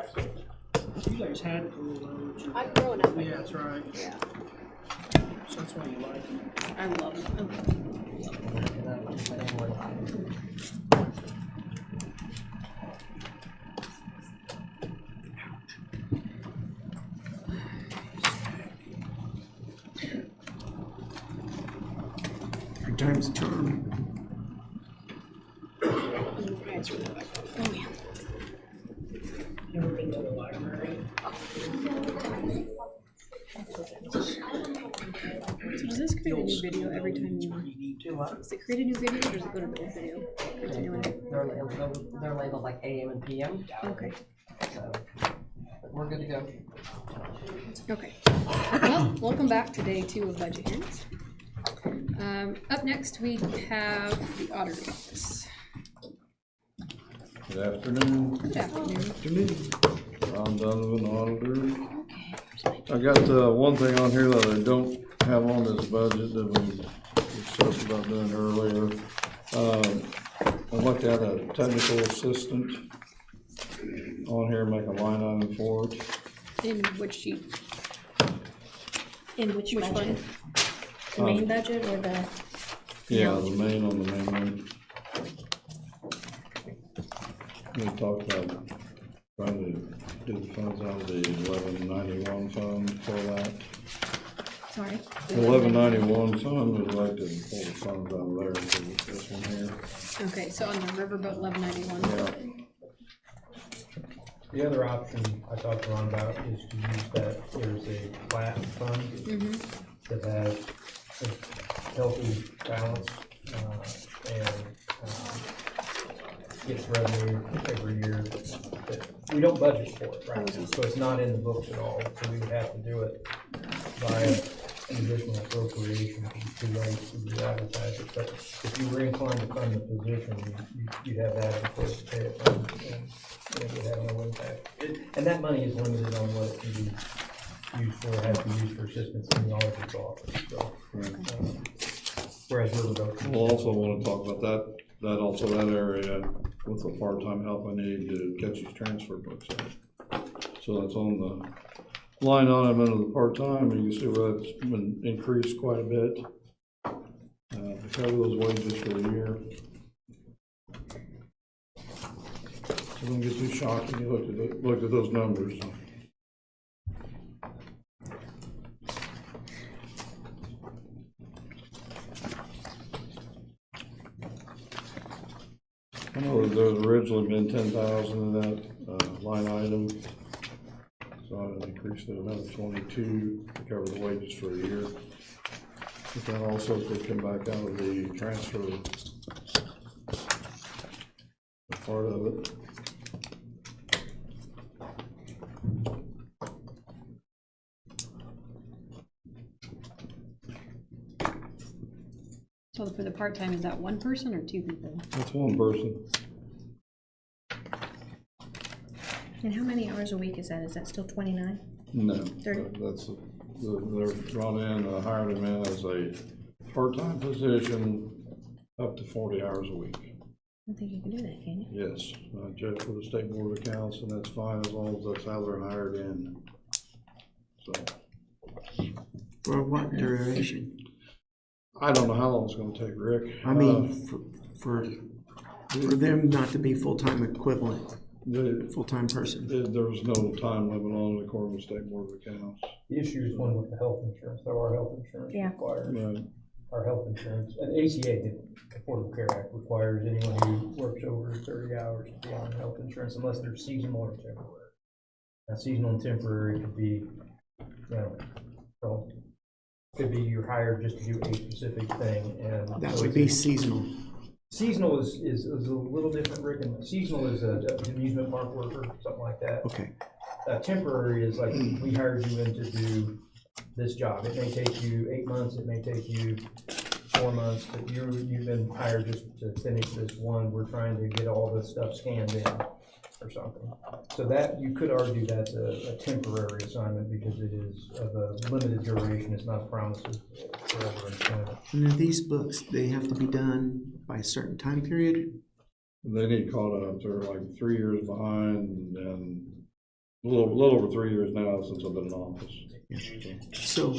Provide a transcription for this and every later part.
You guys had cool loads. I'm growing up. Yeah, that's right. Yeah. So that's why you like them. I love them. Three times the charm. Oh, yeah. Never been to the library. So does this create a new video every time you? Do what? Does it create a new video or does it go to the old video? Continuing it? They're labeled like AM and PM, Okay. so but we're good to go. Okay. Well, welcome back to day 2 of budget hearings. Up next, we have the auditor's office. Good afternoon. Good afternoon. Ron Donovan, auditor. I got one thing on here that I don't have on this budget that we discussed about doing earlier. I looked at a technical assistant on here, make a line item for it. In which sheet? In which Which budget? one? The main budget or the? Yeah, the main on the main one. We talked about trying to do the funds out of the 1191 fund for that. Sorry. 1191 fund, we'd like to pull the funds out of there for this one here. Okay, so on the Riverboat 1191. Yeah. The other option I talked to Ron about is to use that, there's a flat fund that has a healthy balance, and gets revenue every year. We don't budget for it, right? So it's not in the books at all, so we would have to do it by an additional appropriation. It's too late to re-advertise it, but if you were inclined to fund the position, you'd have that before to pay it, and it would have no impact. And that money is limited on what it can be used for, it has to be used for assistance in the auditor's office, so. Whereas Riverboat. We'll also want to talk about that area with the part-time help I need to catch these transfer books out. So that's on the line item under the part-time, and you can see where that's been increased quite a bit. To cover those wages for the year. So don't get too shocked when you look at those numbers. I know that there's originally been 10,000 in that line item, so I increased it another 22 to cover the wages for a year. But that also could come back out of the transfer part of it. So for the part-time, is that one person or 2 people? That's one person. And how many hours a week is that? Is that still 29? No, 30. they're brought in, hired him in as a part-time position up to 40 hours a week. I don't think you can do that, can you? Yes, I checked with the State Board of Accounts, and that's fine as long as that's how they're hired in. So, For what duration? I don't know how long it's gonna take, Rick. I mean, for them not to be full-time equivalent, full-time person. There was no time limit on it according to State Board of Accounts. The issue is one with the health insurance, so our health insurance Yeah. requires, Right. our health insurance, and ACA, the Affordable Care Act requires anyone who works over 30 hours to be on health insurance unless they're seasonal or temporary. Now, seasonal and temporary could be, well, could be you're hired just to do a specific thing, and. That would be seasonal. Seasonal is a little different, Rick, and seasonal is an amusement park worker, something like that. Okay. Temporary is like, we hired you in to do this job. It may take you 8 months, it may take you 4 months, but you've been hired just to finish this one. We're trying to get all this stuff scanned in or something. So that, you could argue that's a temporary assignment because it is of a limited duration. It's not a promise of forever employment. And then these books, they have to be done by a certain time period? They need caught up. They're like 3 years behind, and little over 3 years now since I've been in office. So,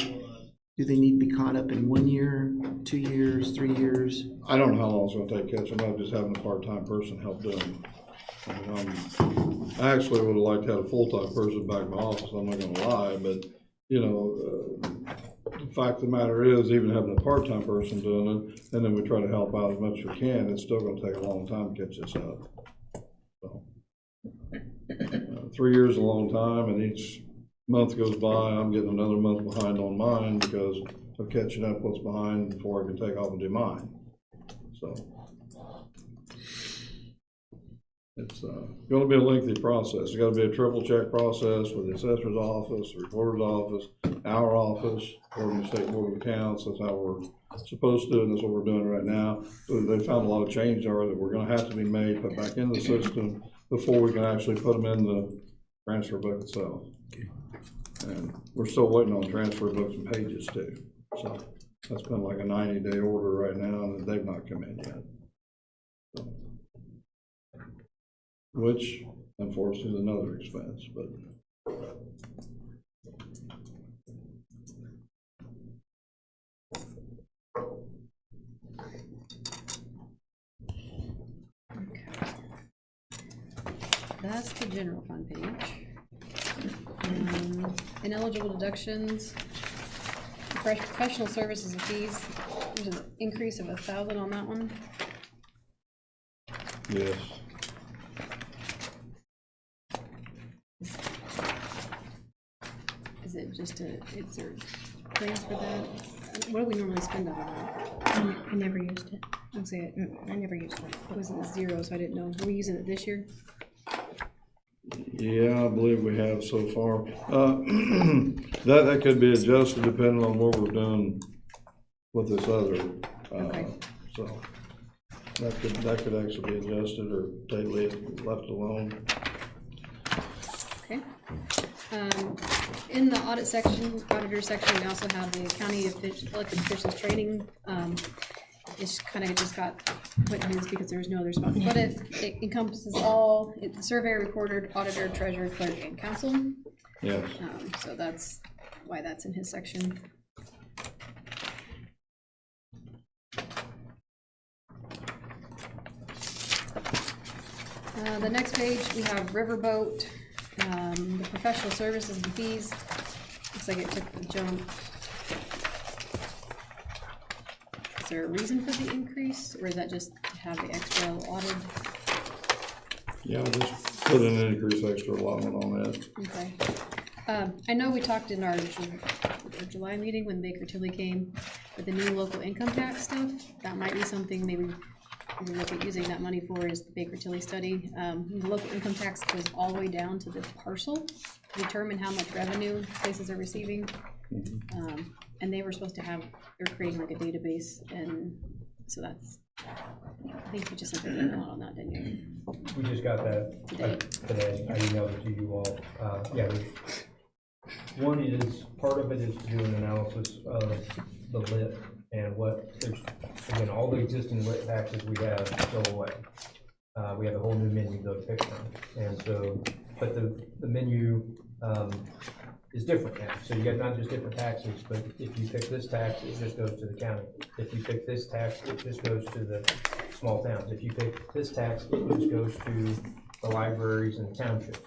do they need to be caught up in 1 year, 2 years, 3 years? I don't know how long it's gonna take catching up, just having a part-time person help doing. I actually would have liked to have a full-time person back in my office, I'm not gonna lie, but, the fact of the matter is, even having a part-time person doing it, and then we try to help out as much as we can, it's still gonna take a long time to catch this up. So, 3 years is a long time, and each month goes by, I'm getting another month behind on mine because of catching up what's behind before I can take off and do mine. So it's gonna be a lengthy process. It's gotta be a triple check process with the assessor's office, the recorder's office, our office, Oregon State Board of Accounts. That's how we're supposed to do it, and that's what we're doing right now. So they found a lot of changes are that we're gonna have to be made, put back into the system before we can actually put them in the transfer book itself. And we're still waiting on transfer books and pages too. So that's been like a 90-day order right now, and they've not come in yet. So, which unfortunately is another expense, but. That's the general fund page. Ineligible deductions, professional services and fees, there's an increase of 1,000 on that one. Yes. Is it just is there plans for that? What do we normally spend on that? I never used it. I'll say it I never used it. wasn't zero, so I didn't know. Are we using it this year? Yeah, I believe we have so far. That could be adjusted depending on what we're doing with this other. Okay. So that could actually be adjusted or totally left alone. Okay. In the audit section, auditor section, we also have the county elected officials training. It's kind of just got put in because there's no other spot, but it encompasses all, the surveyor, recorder, auditor, treasurer, clerk, and council. Yes. So that's why that's in his section. The next page, we have Riverboat, the professional services and fees. Looks like it took a jump. Is there a reason for the increase, or is that just to have the extra audit? Yeah, just put in an increase extra allotment on that. Okay. I know we talked in our July meeting when Baker Tilly came with the new local income tax stuff. That might be something maybe we look at using that money for, is the Baker Tilly study. The local income tax goes all the way down to the parcel to determine how much revenue places are receiving. And they were supposed to have, they're creating like a database, and so that's, I think you just sent an email on that, didn't you? We just got that today. I emailed it to you all. Yeah, one is, part of it is to do an analysis of the lit and what, there's, again, all the existing lit taxes we have go away. We have a whole new menu to go pick from. And so, but the menu is different now. So you got not just different taxes, but if you pick this tax, it just goes to the county. If you pick this tax, it just goes to the small towns. If you pick this tax, it just goes to the libraries and townships.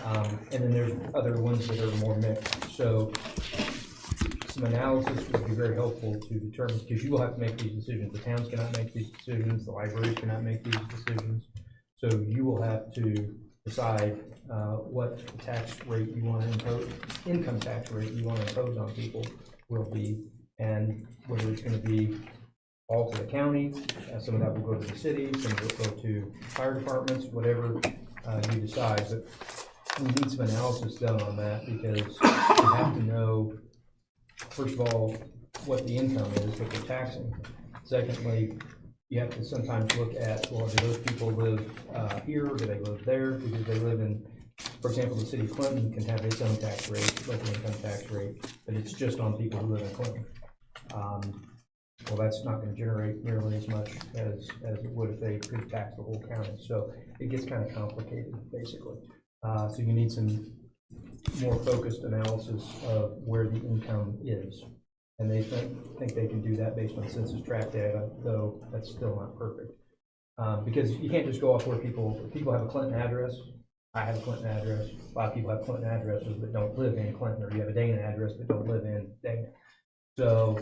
And then there's other ones that are more mixed. So some analysis would be very helpful to determine, because you will have to make these decisions. The towns cannot make these decisions, the libraries cannot make these decisions. So you will have to decide what tax rate you want to impose, income tax rate you want to impose on people will be, and whether it's going to be all to the county, some of that will go to the city, some will go to fire departments, whatever you decide. But we need some analysis done on that, because you have to know, first of all, what the income is that they're taxing. Secondly, you have to sometimes look at, well, do those people live here, or do they live there? Because they live in, for example, the city of Clinton can have its own tax rate, local income tax rate, but it's just on people who live in Clinton. Well, that's not going to generate nearly as much as it would if they could tax the whole county. So it gets kind of complicated, basically. So you need some more focused analysis of where the income is. And they think they can do that based on census tract data, though that's still not perfect. Because you can't just go off where people have a Clinton address. I have a Clinton address. A lot of people have Clinton addresses but don't live in Clinton, or you have a Dana address but don't live in Dana. So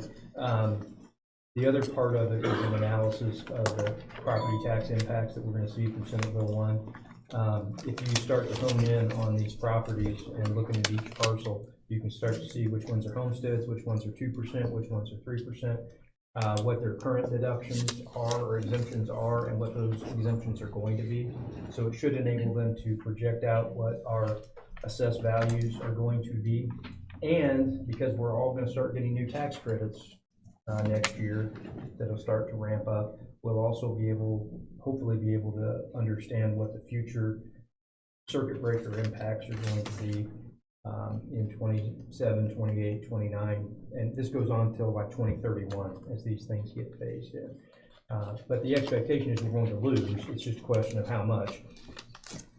the other part of it is an analysis of the property tax impacts that we're going to see from Senate Bill 1. If you start to hone in on these properties and looking at each parcel, you can start to see which ones are homesteads, which ones are 2%, which ones are 3%, what their current deductions are or exemptions are, and what those exemptions are going to be. So it should enable them to project out what our assessed values are going to be. And because we're all going to start getting new tax credits next year that'll start to ramp up, we'll also be able, hopefully be able to understand what the future circuit breaker impacts are going to be in 27, 28, 29, and this goes on until like 2031 as these things get phased in. But the expectation is we're going to lose. It's just a question of how much,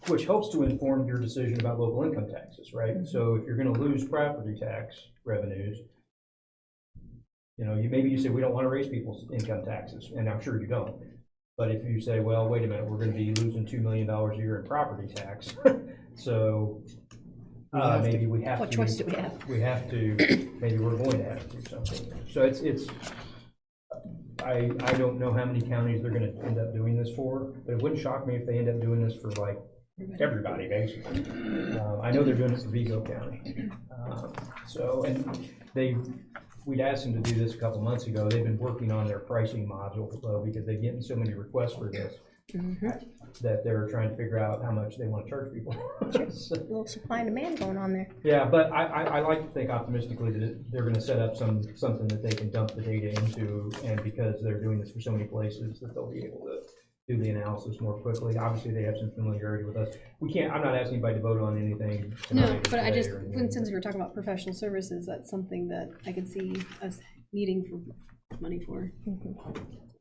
which helps to inform your decision about local income taxes, right? Mm-hmm. So if you're going to lose property tax revenues, you know, maybe you say we don't want to raise people's income taxes, and I'm sure you don't. But if you say, well, wait a minute, we're going to be losing $2 million a year in property tax, so maybe we have to. What choice do we have? We have to. Maybe we're going to have to do something. So it's. I don't know how many counties they're going to end up doing this for, but it wouldn't shock me if they end up doing this for like everybody, basically. I know they're doing it for Vigo County. So, and we'd asked them to do this a couple months ago. They've been working on their pricing module because they're getting so many requests for this that they're trying to figure out how much they want to charge people. So, a little supply and demand going on there. Yeah, but I like to think optimistically that they're going to set up something that they can dump the data into, and because they're doing this for so many places, that they'll be able to do the analysis more quickly. Obviously, they have some familiarity with us. We can't. I'm not asking anybody to vote on anything tonight. No, but I just, since we were talking about professional services, that's something that I could see us needing for money for.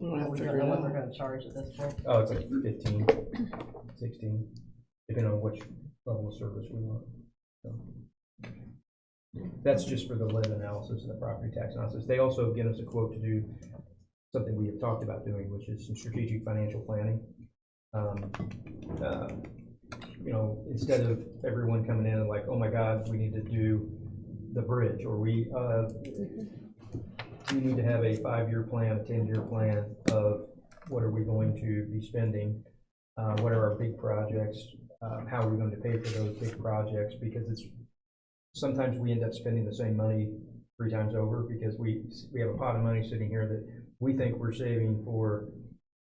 We'll have We to don't figure know it what out. they're gonna charge at this point. Oh, it's like 15, 16, depending on which level of service we want. So that's just for the lead analysis and the property tax analysis. They also have given us a quote to do something we have talked about doing, which is some strategic financial planning. You know, instead of everyone coming in and like, oh my God, we need to do the bridge, or we need to have a 5-year plan, a 10-year plan of what are we going to be spending, what are our big projects, how are we going to pay for those big projects, because sometimes we end up spending the same money 3 times over because we have a pot of money sitting here that we think we're saving for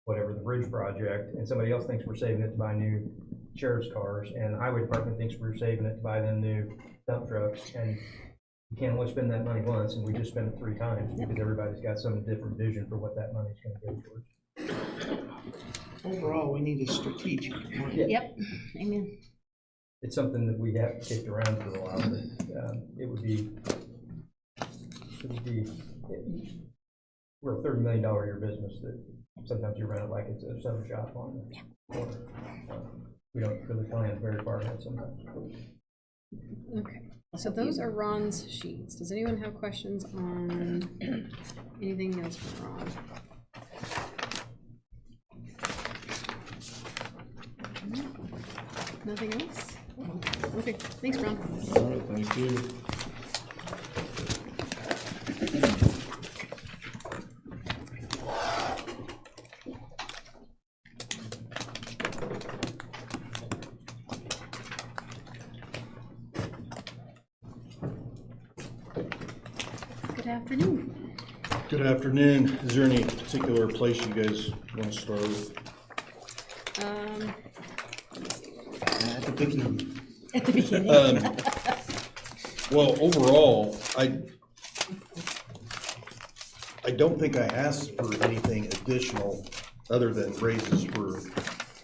whatever the bridge project, and somebody else thinks we're saving it to buy new sheriff's cars, and the highway department thinks we're saving it to buy them new dump trucks, and you can't only spend that money once, and we just spend it 3 times because everybody's got some different vision for what that money's going to go towards. Overall, we need a strategic plan. Yeah. Yep, amen. It's something that we have kicked around for a while, but it would be, we're a $30 million a year business that sometimes you run it like it's a summer shop on the corner. We don't really plan very far ahead sometimes. Okay, so those are Ron's sheets. Does anyone have questions on anything else for Ron? Nothing else? Okay, thanks, Ron. All right, thank you. Good afternoon. Good afternoon. Is there any particular place you guys want to start with? At the beginning. At the beginning. Well, overall, I don't think I asked for anything additional other than raises for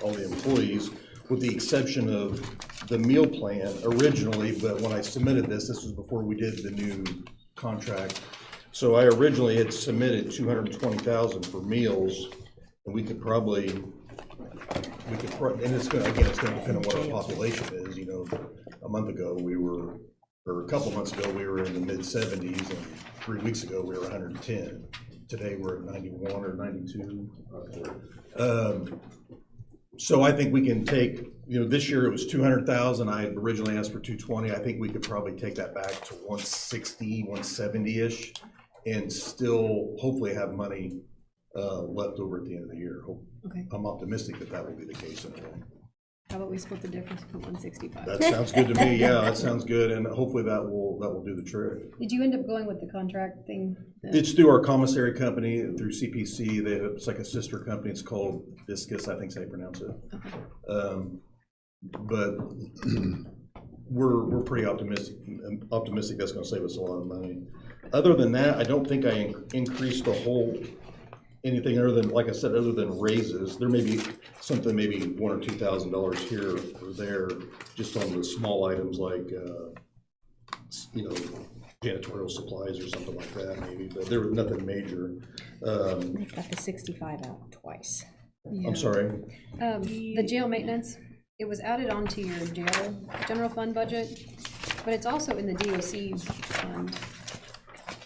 all the employees, with the exception of the meal plan originally, but when I submitted this was before we did the new contract. So I originally had submitted 220,000 for meals, and and it's gonna, again, it's gonna depend on what our population is, you know. a month ago, or a couple months ago, we were in the mid-70s, and 3 weeks ago, we were 110. Today, we're at 91 or 92. So I think we can take, this year it was 200,000. I had originally asked for 220. I think we could probably take that back to 160, 170-ish, and still hopefully have money left over at the end of the year. Okay, I'm optimistic that will be the case anyway. how about we split the difference from 165? That sounds good to me. Yeah, that sounds good, and hopefully that will do the trick. Did you end up going with the contract thing? It's through our commissary company, through CPC. It's like a sister company. It's called Viscus, I think is how you pronounce it. Okay. But we're pretty optimistic that's gonna save us a lot of money. Other than that, I don't think I increased anything other than, like I said, other than raises. There may be something, maybe $1,000 or $2,000 here or there, just on the small items like, janitorial supplies or something like that maybe, but there was nothing major. They've got the 65 out twice. Yeah. I'm sorry. The jail maintenance, it was added onto your jail general fund budget, but it's also in the DOC fund.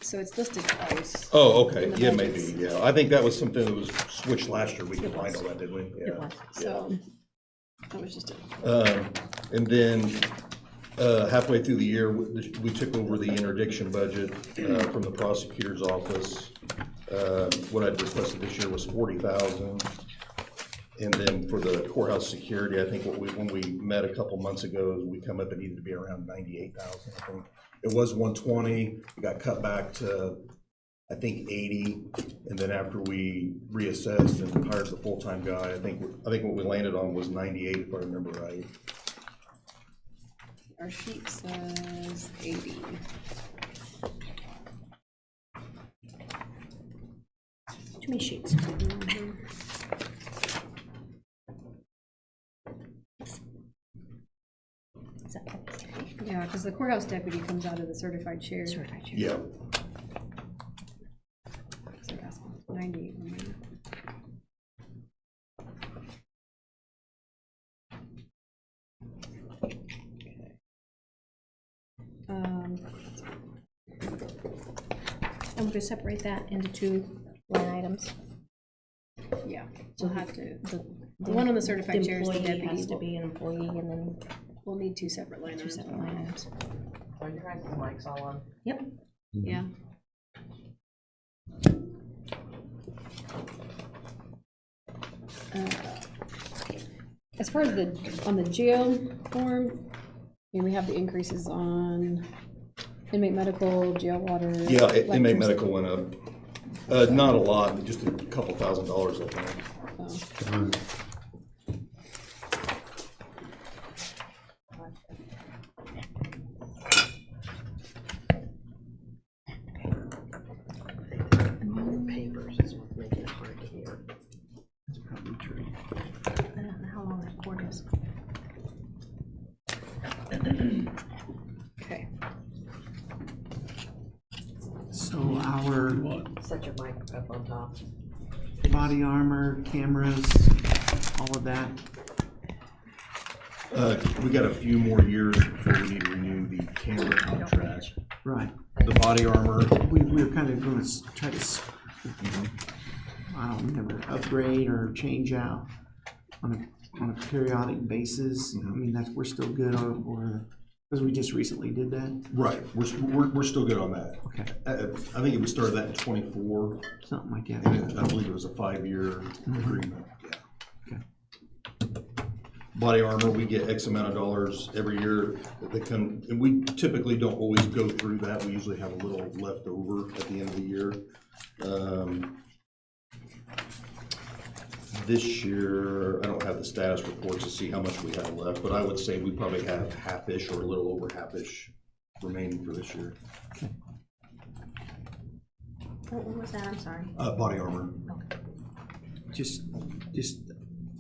So it's listed twice. Oh, okay, In the yeah, maybe, budgets. yeah. I think that was something that was switched last year. We combined all that, didn't we? It Yeah. was. So that was just a, And then halfway through the year, we took over the interdiction budget from the prosecutor's office. What I'd requested this year was 40,000. And then for the courthouse security, I think when we met a couple months ago, we come up, it needed to be around 98,000, I think. It was 120, it got cut back to, I think, 80. And then after we reassessed and hired the full-time guy, I think what we landed on was 98, if I remember right. our sheet says 80. Too many sheets. Is that public safety? Yeah, because the courthouse deputy comes out of the certified share. Certified share. Yeah. So that's 98. on there. And we're gonna separate that into 2 line items. Yeah, we'll have to, The one on the certified chair is the employee deputy. has to be an employee, and then We'll need 2 separate line 2 items. separate line items. Are your guys' mics all on? Yep. Yeah. As far as on the jail form, we have the increases on inmate medical, jail water. Yeah, inmate electricity. medical went up. Not a lot, just a couple $1,000s, I think. Oh. Papers is what's making it hard to hear. That's probably true. I don't know how long that cord is. Okay. So our Set your mic up on top. body armor, cameras, all of that, We got a few more years before we need to renew the camera contract. right. The body armor, We're kind of gonna try to, I don't remember, upgrade or change out on a periodic basis. I mean, we're still good or, because we just recently did that, right, we're still good on that. okay, I think it was started that in '24, something like that. and I believe it was a 5-year agreement, yeah. Okay. Body armor, we get X amount of dollars every year that come, and we typically don't always go through that. We usually have a little left over at the end of the year. This year, I don't have the status reports to see how much we have left, but I would say we probably have half-ish or a little over half-ish remaining for this year. What was that? I'm sorry. Body armor. Just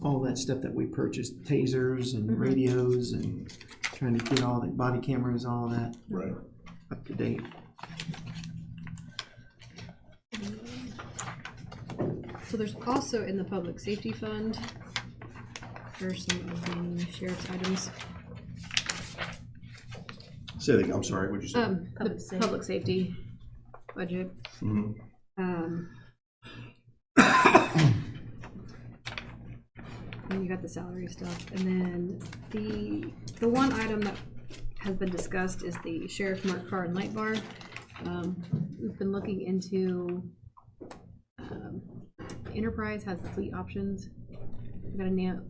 all that stuff that we purchased, tasers and radios and trying to get all the body cameras, all that Right. up to date. So there's also in the public safety fund, there's some of the sheriff's items. Say that, I'm sorry, what'd you say? The public safety budget. Mhm. And you got the salary stuff, and then the one item that has been discussed is the sheriff marked car and light bar. We've been looking into, Enterprise has the fleet options. We gotta nail,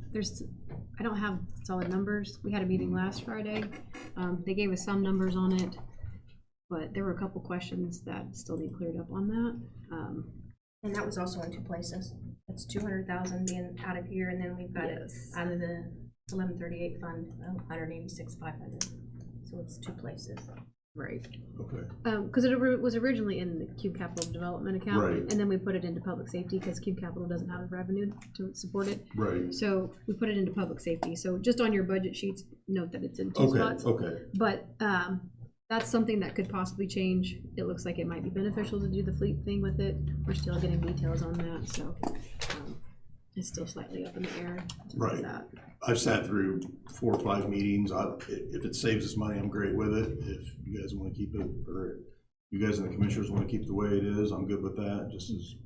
I don't have solid numbers. We had a meeting last Friday. They gave us some numbers on it, but there were a couple questions that still need cleared up on that. And that was also in 2 places. It's 200,000 being out of here, and then we've got Yes. it out of the 1138 fund, 186,500. So it's 2 places. Right. Okay. Because it was originally in the Cube Capital Development account, Right. and then we put it into public safety because Cube Capital doesn't have the revenue to support it. Right. So we put it into public safety. So just on your budget sheets, note that it's in 2 Okay, spots. okay. But that's something that could possibly change. It looks like it might be beneficial to do the fleet thing with it. We're still getting details on that, so it's still slightly up in the air. as far as Right. that. I've sat through 4 or 5 meetings. If it saves us money, I'm great with it. If you guys want to keep it, or you guys and the commissioners want to keep it the way it is, I'm good with that, just as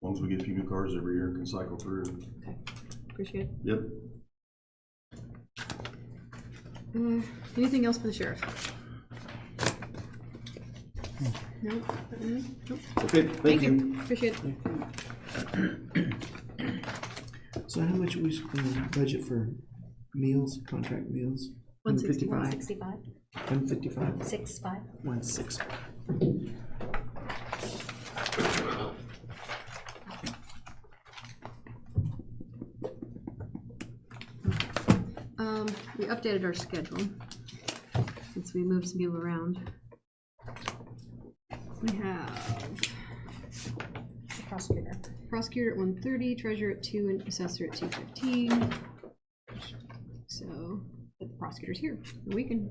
long as we get a few new cars every year and can cycle through. Okay, appreciate it. Yep. Anything else for the sheriff? No? Nope. Okay, thank you. Appreciate it. So how much we budget for meals, contract meals? 165. 65, 155, 65. 165. We updated our schedule since we moved some people around. We have Prosecutor. prosecutor at 1:30, treasurer at 2, and assessor at 2:15. So the prosecutor's here. We can.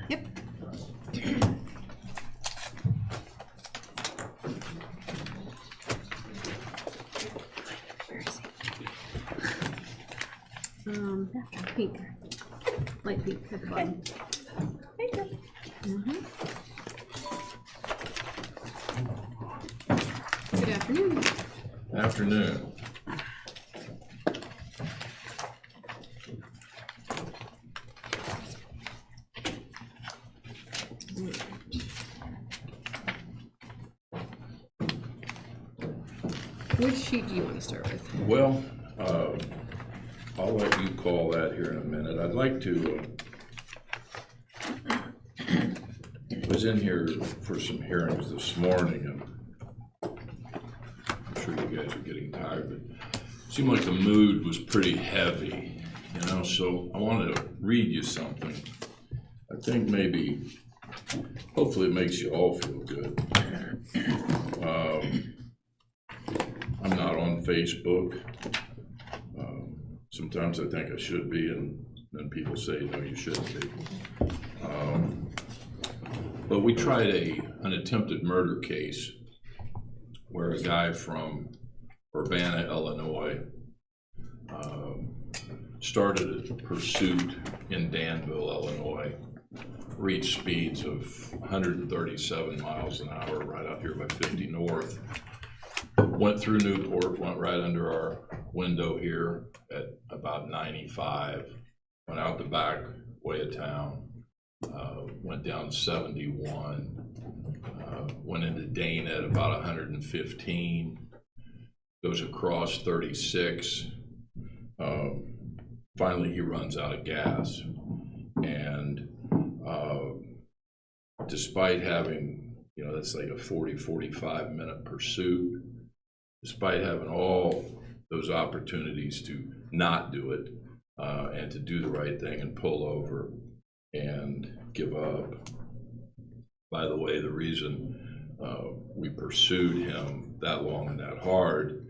Yep. Pink, light pink at the bottom. Thank you. Good afternoon. Afternoon. Which sheet do you want to start with? Well, I'll let you call that here in a minute. I'd like to, was in here for some hearings this morning, and I'm sure you guys are getting tired, but it seemed like the mood was pretty heavy, you know, so I wanted to read you something. I think maybe, hopefully it makes you all feel good. I'm not on Facebook. Sometimes I think I should be, and then people say, no, you shouldn't be. But we tried an attempted murder case where a guy from Urbana, Illinois, started a pursuit in Danville, Illinois, reached speeds of 137 miles an hour right out here by 50 North. Went through Newport, went right under our window here at about 95, went out the back way of town, went down 71, went into Dana at about 115, goes across 36. Finally, he runs out of gas. And despite having, you know, that's like a 45 minute pursuit, despite having all those opportunities to not do it and to do the right thing and pull over and give up. By the way, the reason we pursued him that long and that hard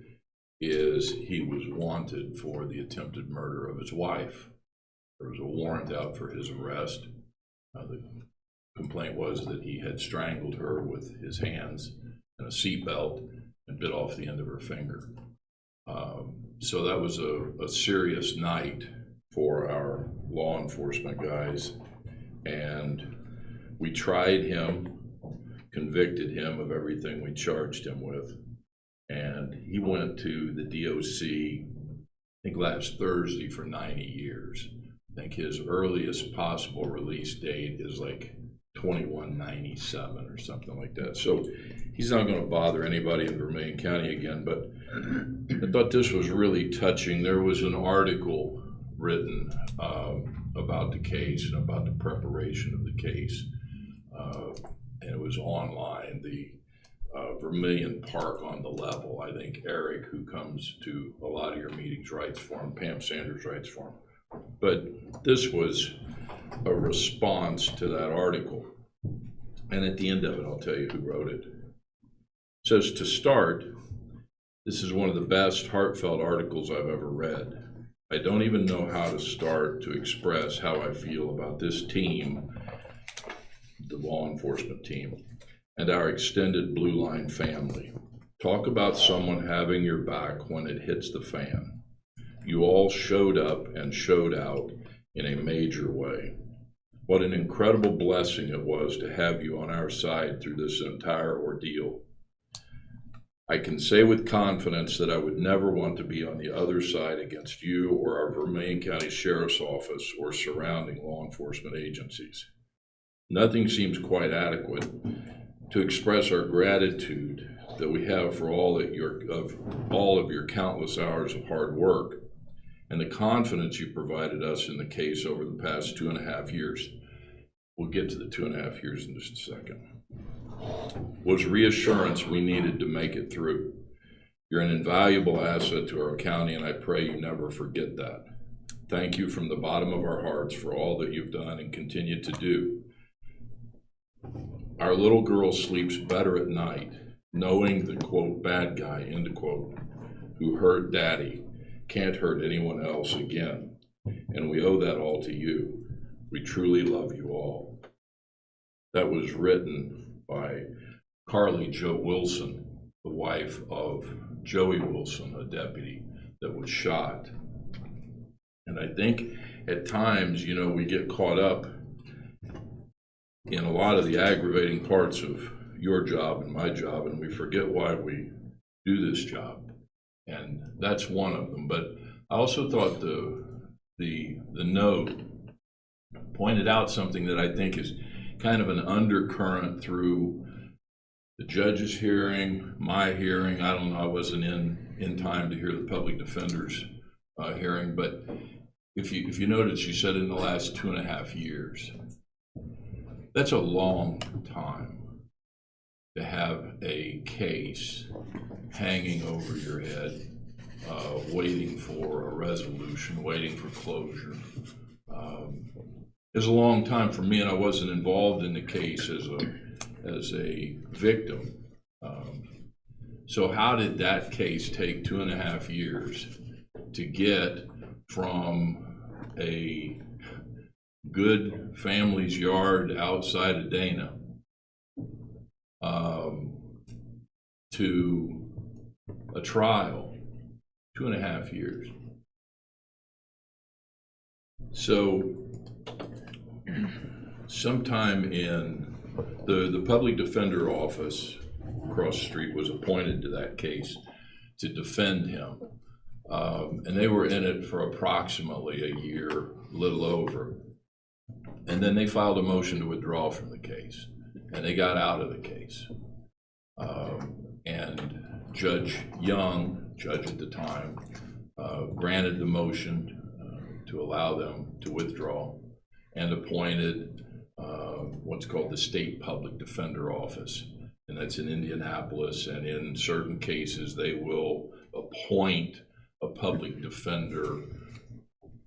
is he was wanted for the attempted murder of his wife. There was a warrant out for his arrest. The complaint was that he had strangled her with his hands in a seatbelt and bit off the end of her finger. So that was a serious night for our law enforcement guys. And we tried him, convicted him of everything we charged him with. And he went to the DOC, I think last Thursday, for 90 years. I think his earliest possible release date is like 2197 or something like that. So he's not going to bother anybody in Vermilion County again, but I thought this was really touching. There was an article written about the case and about the preparation of the case, and it was online. The Vermilion Park on the Level. I think Eric, who comes to a lot of your meetings, writes for him. Pam Sanders writes for him. But this was a response to that article. And at the end of it, I'll tell you who wrote it. It says, to start, this is one of the best heartfelt articles I've ever read. I don't even know how to start to express how I feel about this team, the law enforcement team, and our extended Blue Line family. Talk about someone having your back when it hits the fan. You all showed up and showed out in a major way. What an incredible blessing it was to have you on our side through this entire ordeal. I can say with confidence that I would never want to be on the other side against you or our Vermilion County Sheriff's Office or surrounding law enforcement agencies. Nothing seems quite adequate to express our gratitude that we have for all of your countless hours of hard work and the confidence you provided us in the case over the past 2.5 years. We'll get to the 2.5 years in just a second. Was reassurance we needed to make it through. You're an invaluable asset to our county, and I pray you never forget that. Thank you from the bottom of our hearts for all that you've done and continue to do. Our little girl sleeps better at night, knowing the, quote, bad guy, end quote, who hurt Daddy can't hurt anyone else again. And we owe that all to you. We truly love you all. That was written by Carly Jo Wilson, the wife of Joey Wilson, a deputy that was shot. And I think at times, you know, we get caught up in a lot of the aggravating parts of your job and my job, and we forget why we do this job. And that's one of them. But I also thought the note pointed out something that I think is kind of an undercurrent through the judge's hearing, my hearing. I don't know, I wasn't in time to hear the public defender's hearing, but if you notice, she said in the last 2.5 years. That's a long time to have a case hanging over your head, waiting for a resolution, waiting for closure. It was a long time for me, and I wasn't involved in the case as a victim. So how did that case take 2.5 years to get from a good family's yard outside of Dana to a trial? 2.5 years. So sometime in the public defender office across the street was appointed to that case to defend him. And they were in it for approximately a year, a little over. And then they filed a motion to withdraw from the case, and they got out of the case. And Judge Young, judge at the time, granted the motion to allow them to withdraw and appointed what's called the State Public Defender Office. And that's in Indianapolis, and in certain cases they will appoint a public defender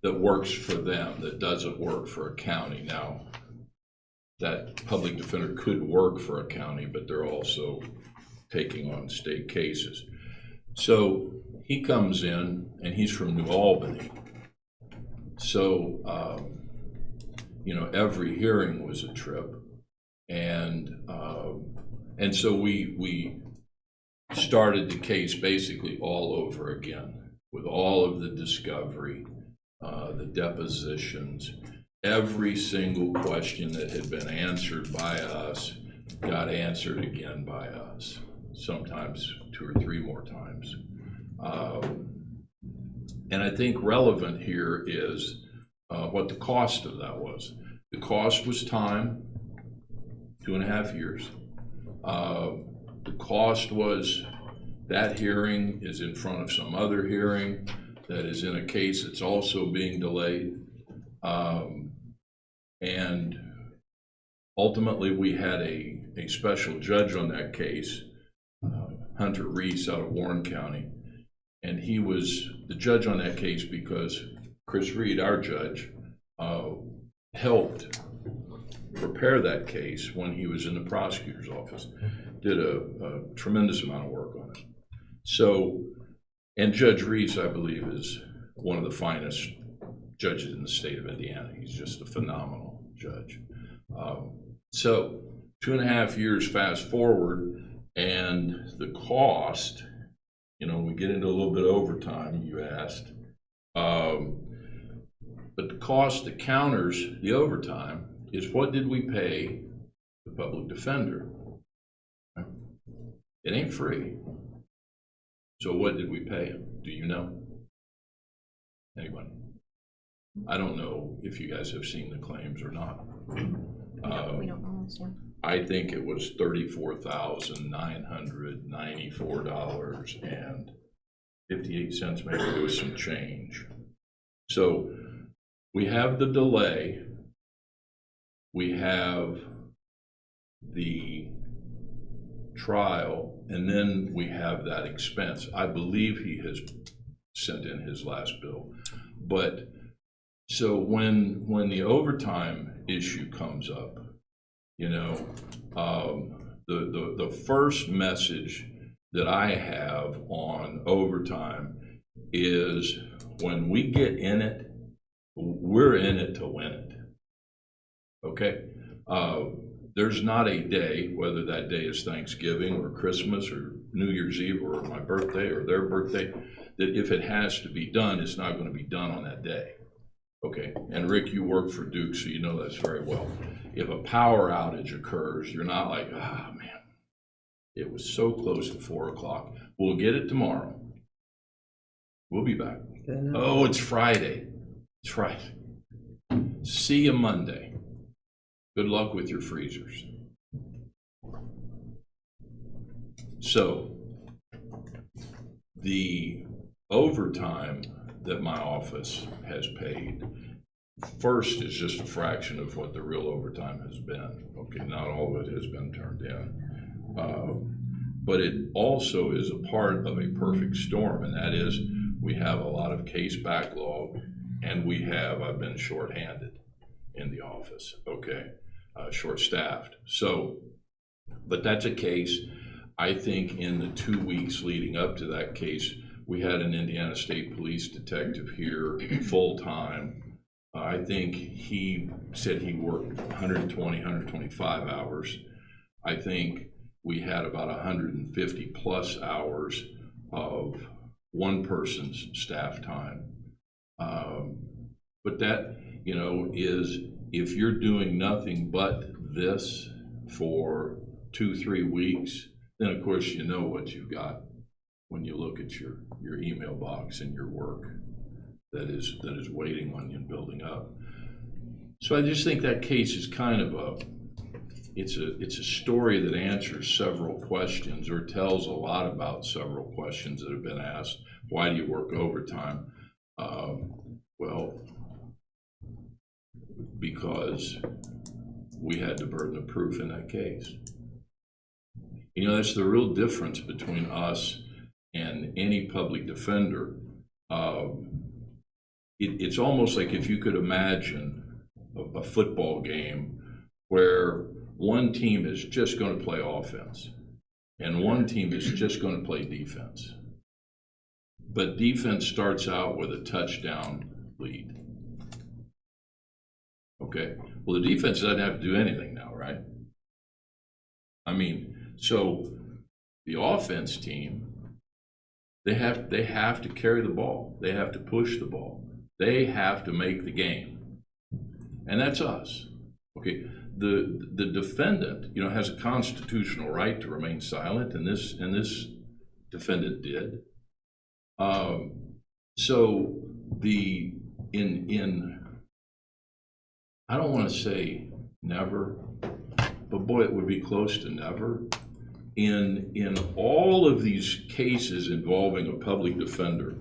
that works for them, that doesn't work for a county. Now, that public defender could work for a county, but they're also taking on state cases. So he comes in, and he's from New Albany. So, you know, every hearing was a trip. And so we started the case basically all over again with all of the discovery, the depositions, every single question that had been answered by us got answered again by us, sometimes 2 or 3 more times. And I think relevant here is what the cost of that was. The cost was time, 2.5 years. The cost was that hearing is in front of some other hearing that is in a case that's also being delayed. And ultimately, we had a special judge on that case, Hunter Reese out of Warren County. And he was the judge on that case because Chris Reed, our judge, helped prepare that case when he was in the prosecutor's office. Did a tremendous amount of work on it. So, and Judge Reese, I believe, is one of the finest judges in the state of Indiana. He's just a phenomenal judge. So 2.5 years fast forward, and the cost, you know, we get into a little bit of overtime, you asked. But the cost that counters the overtime is what did we pay the public defender? It ain't free. So what did we pay him? Do you know? Anybody? I don't know if you guys have seen the claims or not. We don't know this one. I think it was $34,994.58, maybe there was some change. So we have the delay, we have the trial, and then we have that expense. I believe he has sent in his last bill. But so when the overtime issue comes up, you know, the first message that I have on overtime is when we get in it, we're in it to win it. Okay? There's not a day, whether that day is Thanksgiving or Christmas or New Year's Eve or my birthday or their birthday, that if it has to be done, it's not going to be done on that day. Okay, and Rick, you work for Duke, so you know that's very well. If a power outage occurs, you're not like, ah, man, it was so close to 4 o'clock. We'll get it tomorrow. We'll be back. Oh, it's Friday. It's Friday. See you Monday. Good luck with your freezers. So, the overtime that my office has paid, first is just a fraction of what the real overtime has been. Okay, not all of it has been turned in. But it also is a part of a perfect storm, and that is we have a lot of case backlog, and I've been shorthanded in the office, okay, short-staffed. So, but that's a case, I think in the 2 weeks leading up to that case, we had an Indiana State Police detective here full-time. I think he said he worked 120, 125 hours. I think we had about 150 plus hours of one person's staff time. But that, you know, is if you're doing nothing but this for 2-3 weeks, then of course you know what you've got when you look at your email box and your work that is waiting on you and building up. So I just think that case is kind of it's a story that answers several questions or tells a lot about several questions that have been asked. Why do you work overtime? Well, because we had the burden of proof in that case. You know, that's the real difference between us and any public defender. It's almost like if you could imagine a football game where one team is just going to play offense and one team is just going to play defense. But defense starts out with a touchdown lead. Okay, well, the defense doesn't have to do anything now, right? I mean, so the offense team, they have to carry the ball. They have to push the ball. They have to make the game. and that's us. Okay, the defendant, you know, has a constitutional right to remain silent, and this defendant did. So I don't want to say never, but boy, it would be close to never. In all of these cases involving a public defender,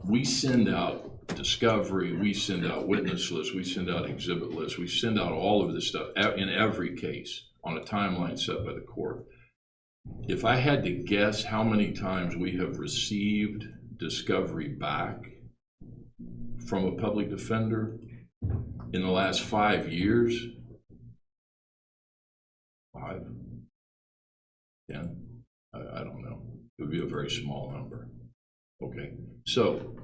we send out discovery, we send out witness lists, we send out exhibit lists, we send out all of this stuff in every case on a timeline set by the court. If I had to guess how many times we have received discovery back from a public defender in the last 5 years, 5, 10, I don't know. It would be a very small number. Okay, so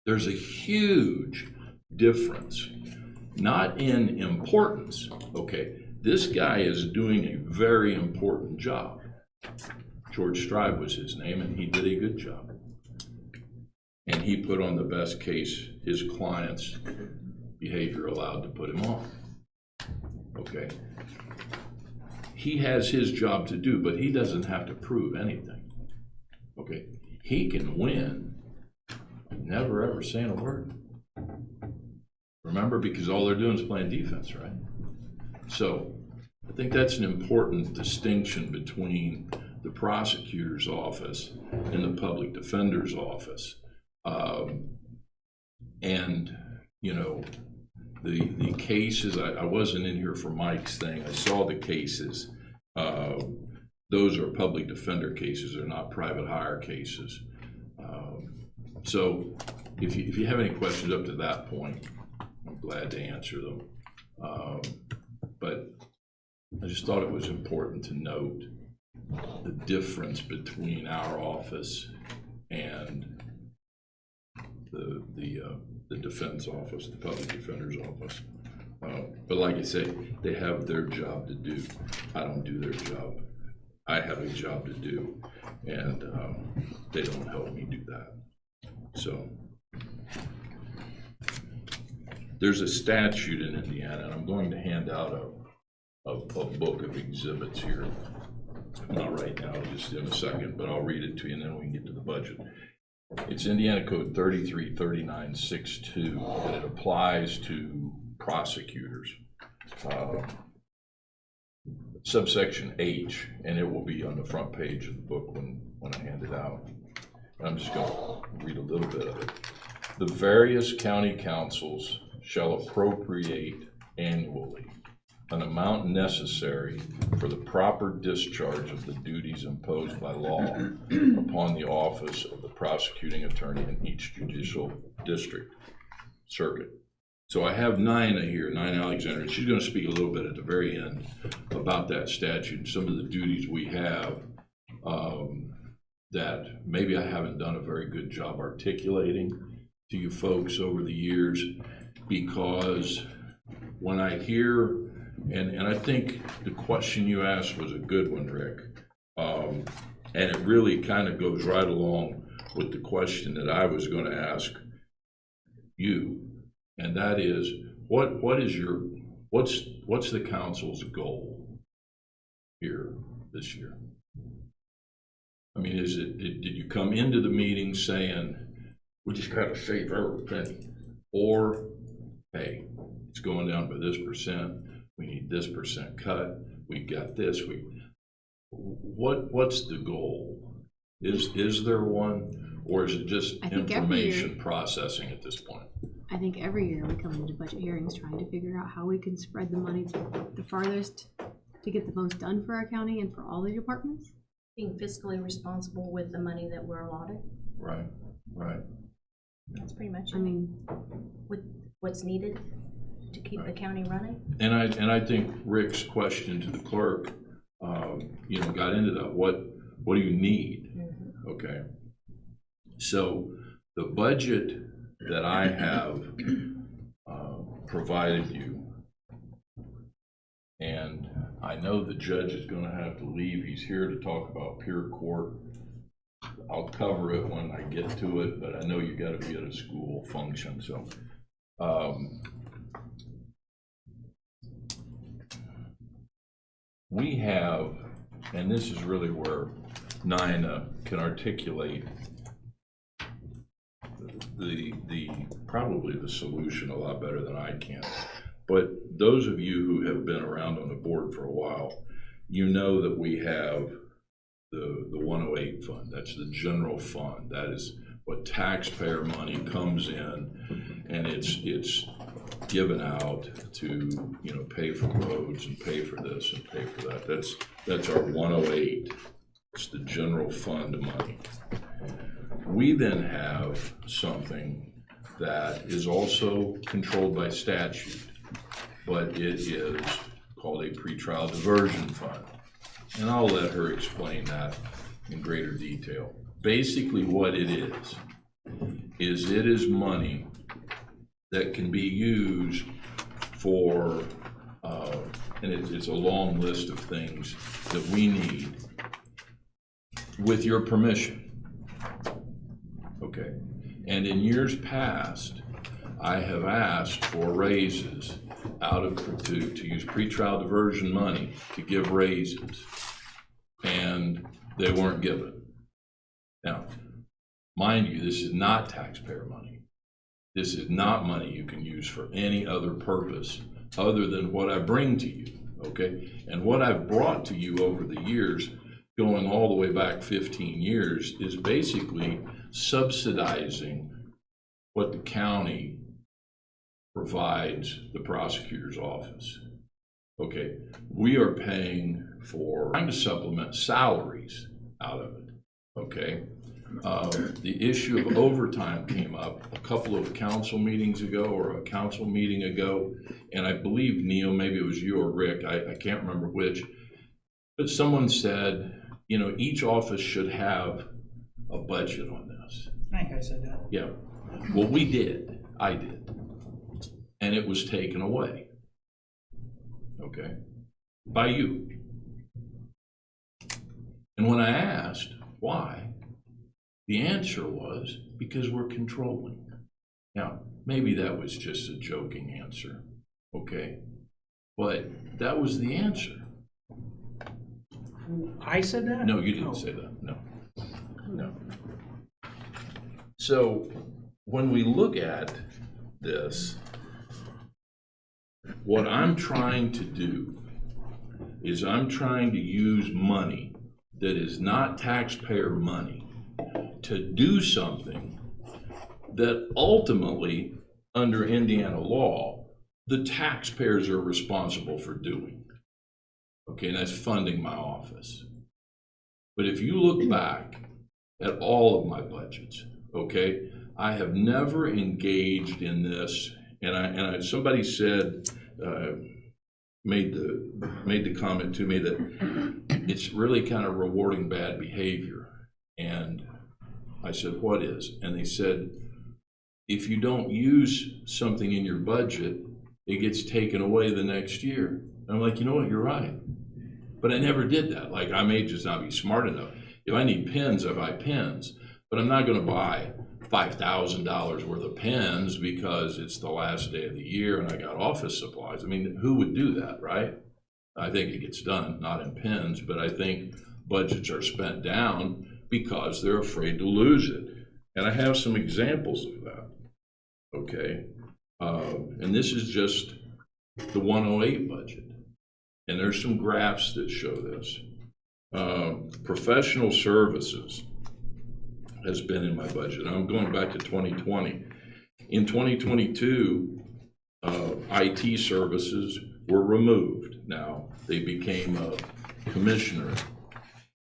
there's a huge difference, not in importance. Okay, this guy is doing a very important job. George Strive was his name, and he did a good job. And he put on the best case his client's behavior allowed to put him on. Okay. He has his job to do, but he doesn't have to prove anything. Okay. He can win, never ever saying a word. Remember, because all they're doing is playing defense, right? So I think that's an important distinction between the prosecutor's office and the public defender's office. And, you know, the cases, I wasn't in here for Mike's thing. I saw the cases. Those are public defender cases. They're not private hire cases. So if you have any questions up to that point, I'm glad to answer them. But I just thought it was important to note the difference between our office and the defense office, the public defender's office. But like I say, they have their job to do. I don't do their job. I have a job to do, and they don't help me do that. So there's a statute in Indiana, and I'm going to hand out a book of exhibits here. Not right now, just in a second, but I'll read it to you, and then we can get to the budget. It's Indiana Code 333962, and it applies to prosecutors. Subsection H, and it will be on the front page of the book when I hand it out. I'm just going to read a little bit of it. The various county councils shall appropriate annually an amount necessary for the proper discharge of the duties imposed by law upon the office of the prosecuting attorney in each judicial district circuit. So I have Nina here, Nina Alexander, and she's going to speak a little bit at the very end about that statute and some of the duties we have that maybe I haven't done a very good job articulating to you folks over the years, because when I hear, and I think the question you asked was a good one, Rick, and it really kind of goes right along with the question that I was going to ask you, and that is, what's the council's goal here this year? I mean, did you come into the meeting saying, we just got to save every penny, or hey, it's going down by this percent, we need this percent cut, we got this, what's the goal? Is there one, or is it just information processing at this point? I think every year we come into budget hearings trying to figure out how we can spread the money the farthest to get the most done for our county and for all the departments. Being fiscally responsible with the money that we're allotted. Right. That's pretty much it. I mean, with what's needed to keep the county running. And I think Rick's question to the clerk, got into that. What do you need? Mm-hmm. Okay. So the budget that I have provided you, and I know the judge is going to have to leave. He's here to talk about pure court. I'll cover it when I get to it, but I know you got to be at a school function. So we have, and this is really where Nina can articulate probably the solution a lot better than I can. But those of you who have been around on the board for a while, you know that we have the 108 fund. That's the general fund. That is what taxpayer money comes in, and it's given out to, you know, pay for roads and pay for this and pay for that. That's our 108. It's the general fund money. We then have something that is also controlled by statute, but it is called a pretrial diversion fund. And I'll let her explain that in greater detail. Basically what it is money that can be used for, and it's a long list of things that we need with your permission. Okay, and in years past, I have asked for raises to use pretrial diversion money to give raises, and they weren't given. Now, mind you, this is not taxpayer money. This is not money you can use for any other purpose other than what I bring to you, okay? And what I've brought to you over the years, going all the way back 15 years, is basically subsidizing what the county provides the prosecutor's office. Okay, we are paying for, trying to supplement salaries out of it, okay? The issue of overtime came up a couple of council meetings ago, or a council meeting ago, and I believe, Neil, maybe it was you or Rick, I can't remember which, but someone said, you know, each office should have a budget on this. I think I said that. Yeah, well, we did, I did, and it was taken away, okay, by you. And when I asked why, the answer was because we're controlling. Now, maybe that was just a joking answer, okay, but that was the answer. I said that? No, you didn't say that, no. So when we look at this, what I'm trying to do is I'm trying to use money that is not taxpayer money to do something that ultimately, under Indiana law, the taxpayers are responsible for doing. Okay, and that's funding my office. But if you look back at all of my budgets, okay, I have never engaged in this, and somebody said, made the comment to me that it's really kind of rewarding bad behavior. And I said, what is? And they said, if you don't use something in your budget, it gets taken away the next year. And I'm like, you know what, you're right. But I never did that. Like, I may just not be smart enough. If I need pens, I buy pens. But I'm not gonna buy $5,000 worth of pens because it's the last day of the year and I got office supplies. I mean, who would do that, right? I think it gets done, not in pens, but I think budgets are spent down because they're afraid to lose it. And I have some examples of that, okay? And this is just the 108 budget. And there's some graphs that show this. Professional services has been in my budget. I'm going back to 2020. In 2022, IT services were removed. Now, they became a commissioner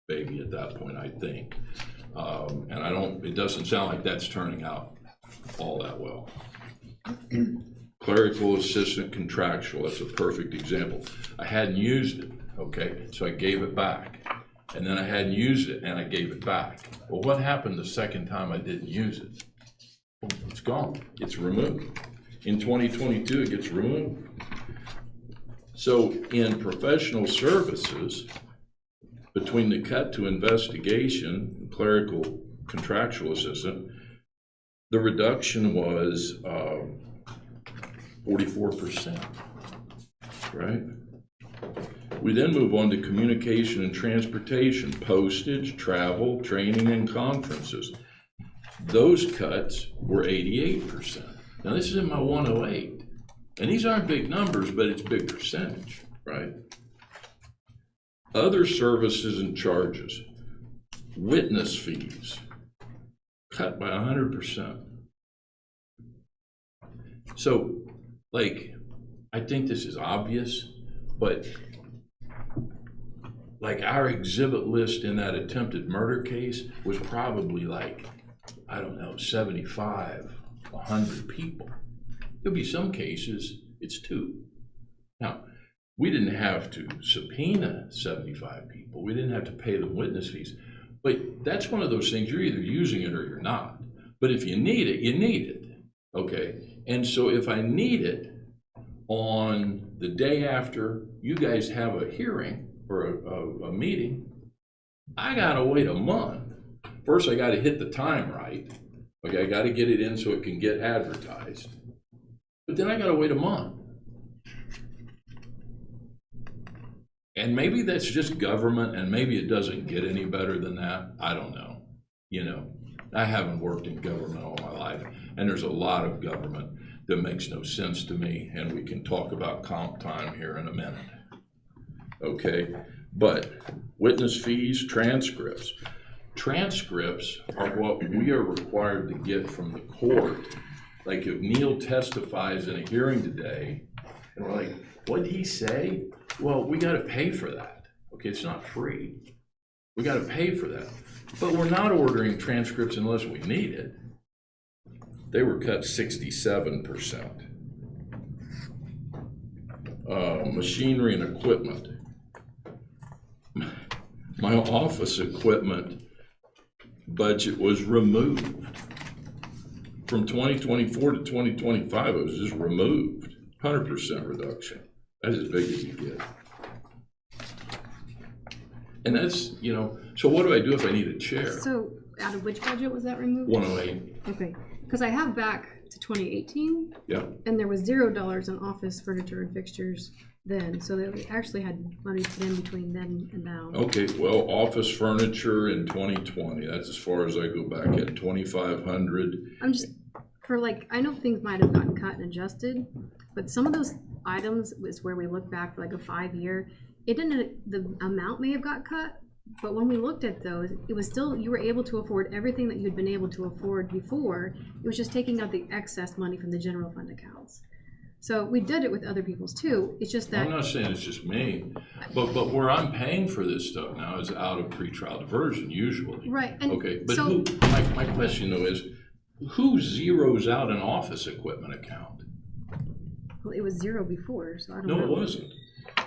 baby at that point, I think. And it doesn't sound like that's turning out all that well. Clerical assistant contractual, that's a perfect example. I hadn't used it, okay, so I gave it back. And then I hadn't used it and I gave it back. Well, what happened the second time I didn't use it? Well, it's gone, it's removed. In 2022, it gets removed. So in professional services, between the cut to investigation and clerical contractual assistant, the reduction was 44%, right? We then move on to communication and transportation, postage, travel, training, and conferences. Those cuts were 88%. Now, this is in my 108. And these aren't big numbers, but it's big percentage, right? Other services and charges, witness fees, cut by 100%. So, like, I think this is obvious, but like our exhibit list in that attempted murder case was probably like, I don't know, 75, 100 people. There'll be some cases it's 2. Now, we didn't have to subpoena 75 people. We didn't have to pay them witness fees. But that's one of those things, you're either using it or you're not. But if you need it, you need it, okay? And so if I need it on the day after you guys have a hearing or a meeting, I gotta wait a month. First, I gotta hit the time right. Okay, I gotta get it in so it can get advertised. But then I gotta wait a month. And maybe that's just government, and maybe it doesn't get any better than that. I don't know. You know, I haven't worked in government all my life, and there's a lot of government that makes no sense to me, and we can talk about comp time here in a minute. Okay, but witness fees, transcripts. Transcripts are what we are required to get from the court. Like if Neil testifies in a hearing today, and we're like, what did he say? Well, we gotta pay for that. Okay, it's not free. We gotta pay for that. But we're not ordering transcripts unless we need it. They were cut 67%. Machinery and equipment. My office equipment budget was removed. From 2024 to 2025, it was just removed. 100% reduction. That's as big as you get. And that's, you know, so what do I do if I need a chair? So out of which budget was that removed? 108, Okay, because I have back to 2018, yeah. and there was $0 on office furniture and fixtures then, so that we actually had money put in between then and now. Okay, well, office furniture in 2020, that's as far as I go back at 2,500. I'm just, for like, I know things might have gotten cut and adjusted, but some of those items was where we look back for like a 5-year, it didn't, the amount may have got cut, but when we looked at those, it was still, you were able to afford everything that you'd been able to afford before. It was just taking out the excess money from the general fund accounts. So we did it with other people's too. It's just that. I'm not saying it's just me, but where I'm paying for this stuff now is out of pretrial diversion usually. Right. And okay, but so, who, my question though is, who zeroes out an office equipment account? well, it was 0 before, so I don't know. No, it wasn't.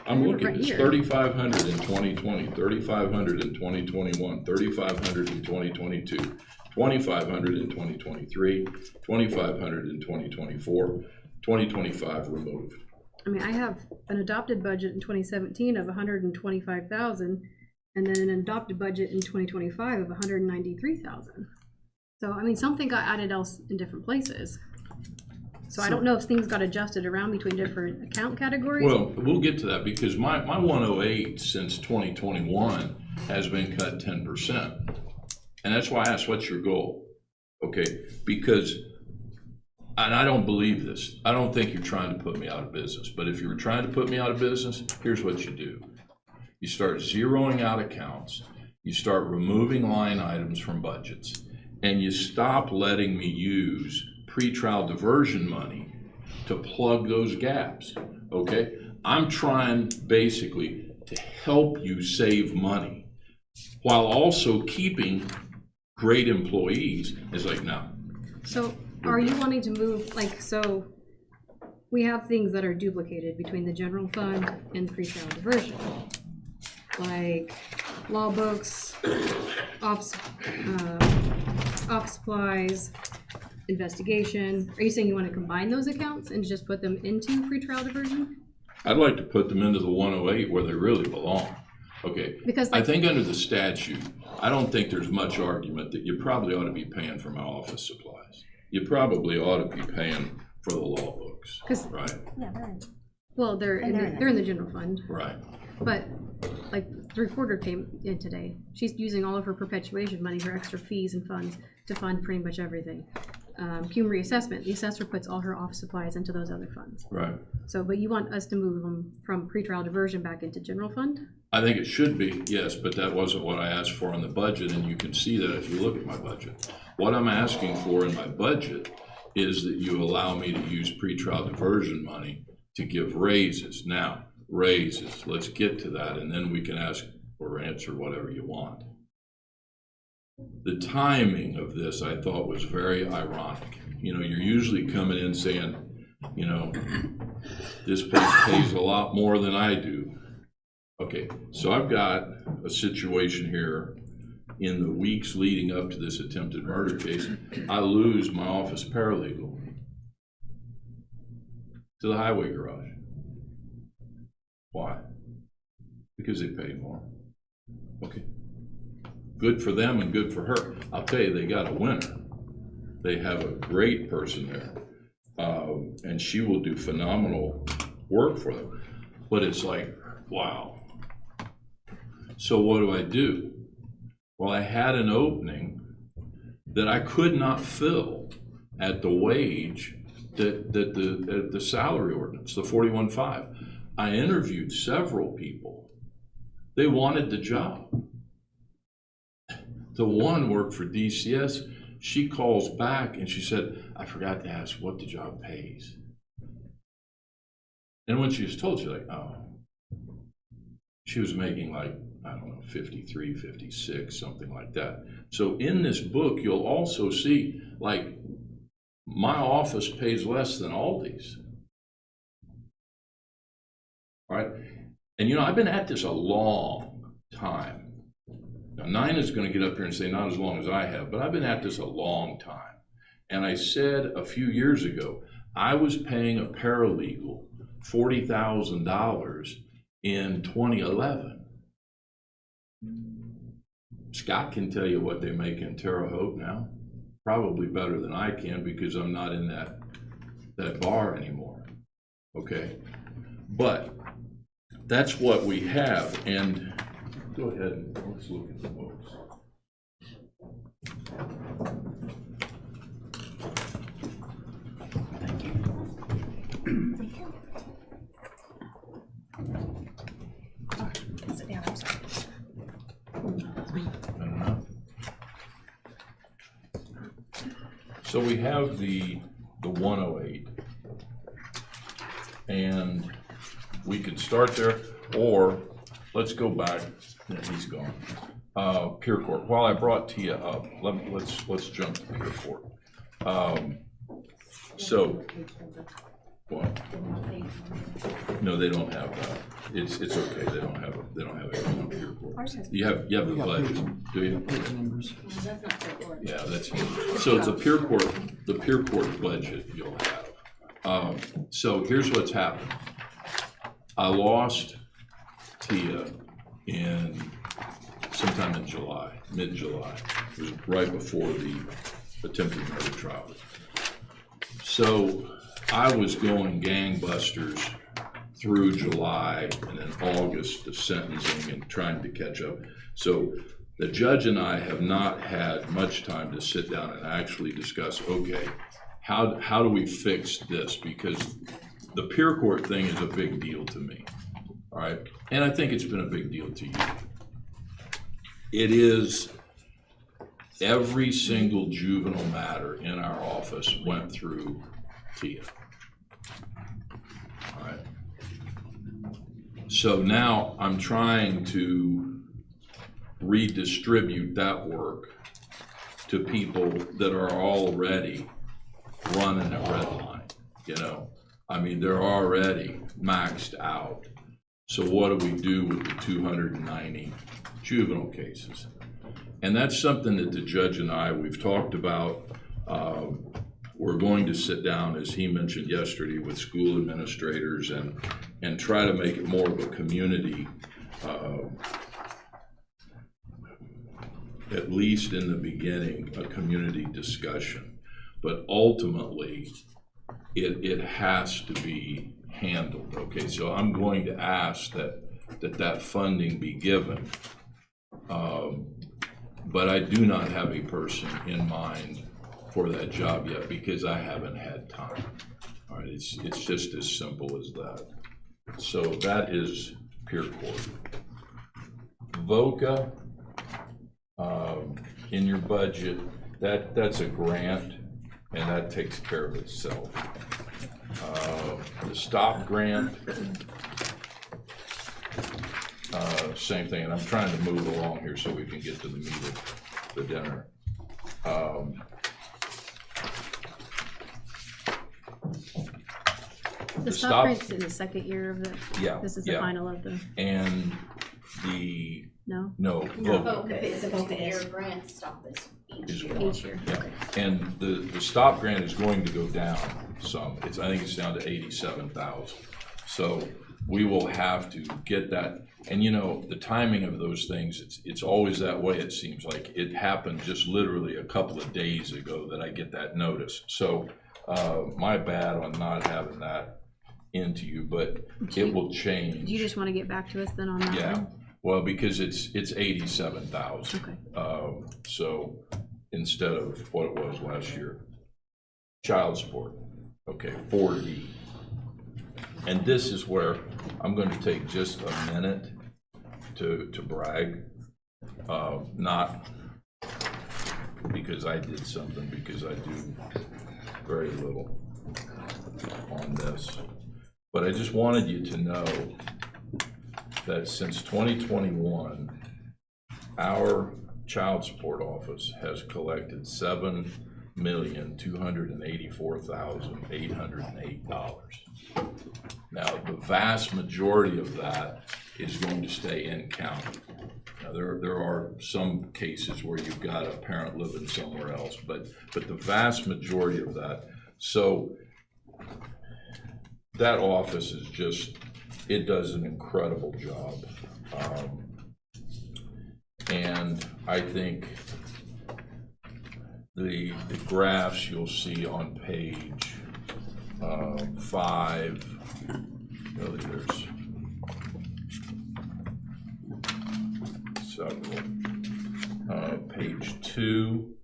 I'm looking, right it's here. 3,500 in 2020, 3,500 in 2021, 3,500 in 2022, 2,500 in 2023, 2,500 in 2024, 2025 removed. I mean, I have an adopted budget in 2017 of 125,000, and then an adopted budget in 2025 of 193,000. So, I mean, something got added else in different places. So I don't know if things got adjusted around between different account categories. Well, we'll get to that because my 108 since 2021 has been cut 10%. And that's why I asked, what's your goal? Okay, because, and I don't believe this. I don't think you're trying to put me out of business. But if you were trying to put me out of business, here's what you do. You start zeroing out accounts. You start removing line items from budgets. And you stop letting me use pretrial diversion money to plug those gaps, okay? I'm trying basically to help you save money while also keeping great employees. It's like, no. So are you wanting to move, like, so we have things that are duplicated between the general fund and pretrial diversion, like law books, office supplies, investigation. Are you saying you want to combine those accounts and just put them into pretrial diversion? I'd like to put them into the 108 where they really belong. Okay, Because I like, think under the statute, I don't think there's much argument that you probably ought to be paying for my office supplies. You probably ought to be paying for the law books, 'Cause- right? Yeah, they're in. well, they're in the general fund. Right. But like the recorder came in today. She's using all of her perpetuation money, her extra fees and funds to fund pretty much everything. Human reassessment, the assessor puts all her office supplies into those other funds. Right. So, but you want us to move them from pretrial diversion back into general fund? I think it should be, yes, but that wasn't what I asked for in the budget, and you can see that if you look at my budget. What I'm asking for in my budget is that you allow me to use pretrial diversion money to give raises. Now, raises, let's get to that, and then we can ask or answer whatever you want. The timing of this, I thought, was very ironic. You know, you're usually coming in saying, you know, this place pays a lot more than I do. Okay, so I've got a situation here in the weeks leading up to this attempted murder case. I lose my office paralegal to the highway garage. Why? Because they paid more. Okay. Good for them and good for her. I'll tell you, they got a winner. They have a great person there. And she will do phenomenal work for them. But it's like, wow. So what do? Well, I had an opening that I could not fill at the wage that the salary ordinance, the 41.5. I interviewed several people. They wanted the job. The one worked for DCS. She calls back and she said, I forgot to ask what the job pays. And when she was told, she's like, oh. She was making like, I don't know, 53, 56, something like that. So in this book, you'll also see, like, my office pays less than Aldi's. All right? And you know, I've been at this a long time. Now, Nina is going to get up here and say not as long as I have, but I've been at this a long time. And I said a few years ago, I was paying a paralegal $40,000 in 2011. Scott can tell you what they make in Terre Haute now. Probably better than I can because I'm not in that bar anymore. Okay? But that's what we have. And go ahead and let's look at the books. Thank you. Sit down, I'm sorry. So we have the 108, and we could start there, or let's go back. Yeah, he's gone. Pier Court. While I brought Tia up, let's jump to Pier Court. So, what? No, they don't have that. It's okay. They don't have it on Pier Court. You have the We got pledge, page- do you? Page numbers. That's not Pier Court. Yeah, that's, so it's the Pier Court budget you'll have. So here's what's happened. I lost Tia sometime in July, mid-July. It was right before the attempted murder trial. So I was going gangbusters through July and then August, the sentencing and trying to catch up. So the judge and I have not had much time to sit down and actually discuss, okay, how do we fix this? Because the Pier Court thing is a big deal to me, all right? And I think it's been a big deal to you. It is, every single juvenile matter in our office went through Tia, all right? So now I'm trying to redistribute that work to people that are already running a red line, you know? I mean, they're already maxed out. So what do we do with the 290 juvenile cases? And that's something that the judge and I, we've talked about. We're going to sit down, as he mentioned yesterday, with school administrators and try to make it more of a community, at least in the beginning, a community discussion. But ultimately, it has to be handled. Okay, so I'm going to ask that that funding be given. But I do not have a person in mind for that job yet because I haven't had time. All right, it's just as simple as that. So that is Pier Court. VOCA, in your budget, that's a grant, and that takes care of itself. The STOP grant, same thing, and I'm trying to move along here so we can get to the meat of the dinner. The stop grant's in the second year of the, Yeah, this is the yeah. final of the, And the, no, no, VOCA It's a Focus. multi-year grant, stop this each is year. one. each year, Yeah, okay. and the STOP grant is going to go down some. I think it's down to 87,000. So we will have to get that. And you know, the timing of those things, it's always that way. It seems like it happened just literally a couple of days ago that I get that notice. So my bad on not having that into you, but it will change. Do you just want to get back to us then on that Yeah, one? well, because it's 87,000. Okay. So instead of what it was last year. Child support, okay, 4D. And this is where I'm going to take just a minute to brag, not because I did something, because I do very little on this. But I just wanted you to know that since 2021, our child support office has collected $7,284,808. Now, the vast majority of that is going to stay in county. Now, there are some cases where you've got a parent living somewhere else, but the vast majority of that. So that office is just, it does an incredible job. And I think the graphs you'll see on page 5, really there's several, page 2,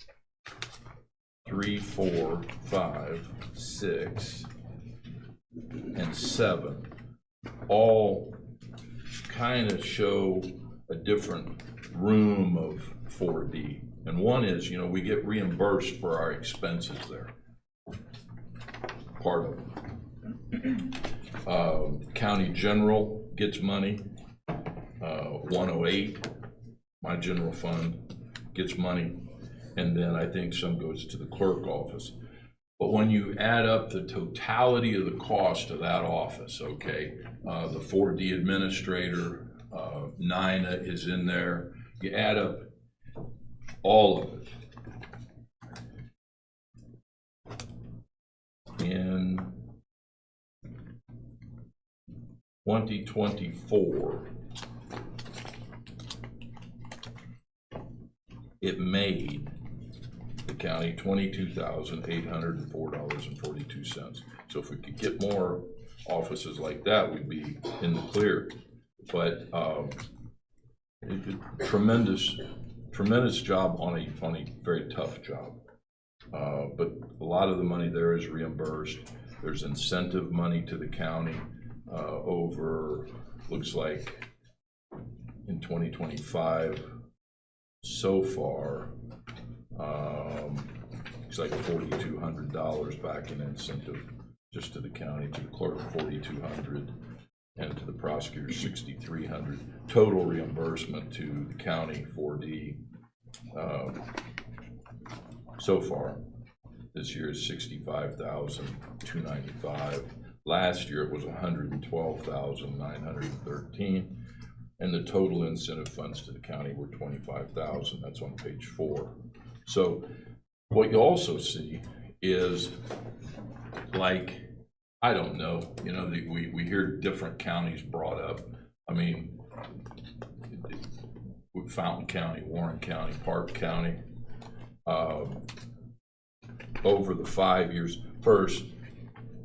3, 4, 5, 6, and 7 all kind of show a different room of 4D. And one is, you know, we get reimbursed for our expenses there. Part of it. County General gets money. 108, my general fund, gets money. And then I think some goes to the clerk office. But when you add up the totality of the cost of that office, okay, the 4D administrator, NINA is in there, you add up all of it. In 2024, it made the county $22,804.42. So if we could get more offices like that, we'd be in the clear. But tremendous job on a very tough job. But a lot of the money there is reimbursed. There's incentive money to the county over, looks like in 2025 so far, it's like $4,200 back in incentive just to the county, to the clerk $4,200, and to the prosecutor $6,300. Total reimbursement to the county 4D so far this year is $65,295. Last year it was $112,913, and the total incentive funds to the county were $25,000. That's on page 4. So what you also see is, like, I don't know, you know, we hear different counties brought up. I mean, Fountain County, Warren County, Park County. Over the 5 years, first,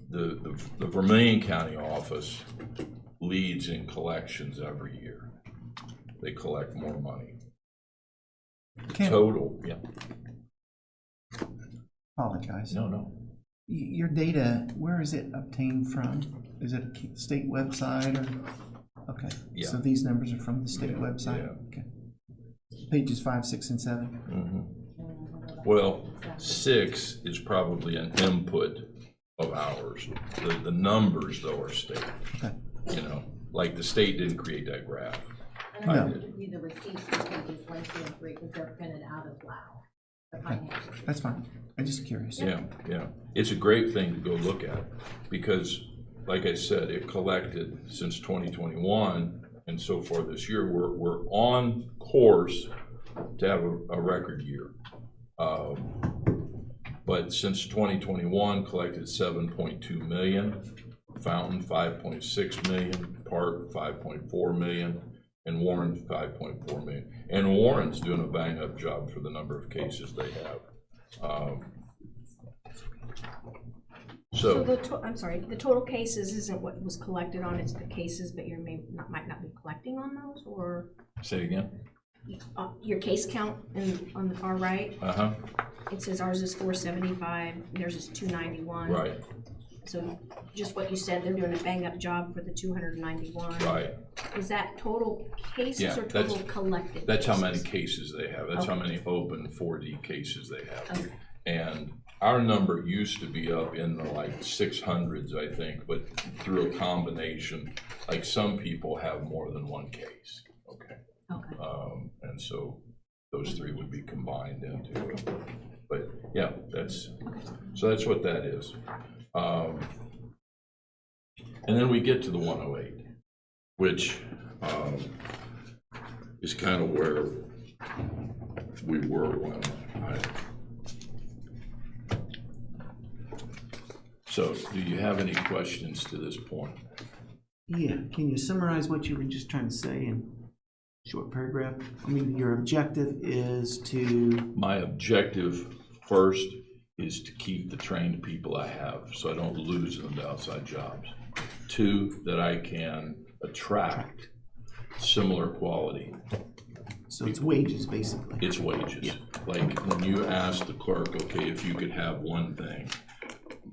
the Vermilion County office leads in collections every year. They collect more money. Ken, Total, yeah, apologize. no. Your data, where is it obtained from? Is it a state website or? Okay, Yeah. so these numbers are from the state Yeah, website? yeah. Okay. Pages 5, 6, and 7? Mhm. Well, 6 is probably an input of ours. The numbers though are state. Okay. You know, like the state didn't create that graph. No. I did. Give you the receipts for pages 1, 2, and 3, because they're printed out of WOW. The financials. That's fine. I'm just curious. Yeah. It's a great thing to go look at because, like I said, it collected since 2021 and so far this year. We're on course to have a record year. But since 2021, collected 7.2 million, Fountain 5.6 million, Park 5.4 million, and Warren 5.4 million. And Warren's doing a bang-up job for the number of cases they have. So I'm sorry, the total cases isn't what was collected on, it's the cases, but you might not be collecting on those, or Say it again? your case count on the far right, Uh-huh, it says ours is 475, theirs is 291. right, So just what you said, they're doing a bang-up job for the 291. right. Is that total cases Yeah, or total that's- collected? That's how many cases? cases they have. That's how Okay. many open 4D cases they have. Okay. And our number used to be up in the like 600s, I think, but through a combination, like some people have more than one case, okay? Okay. And so those three would be combined into it. But yeah, that's what that is. And then we get to the 108, which is kind of where we were when So do you have any questions to this point? Yeah, can you summarize what you were just trying to say in a short paragraph? I mean, your objective is to, My objective first is to keep the trained people I have so I don't lose them to outside jobs. 2, that I can attract similar quality. so it's wages, basically. It's wages. Like when you ask the clerk, okay, if you could have one thing,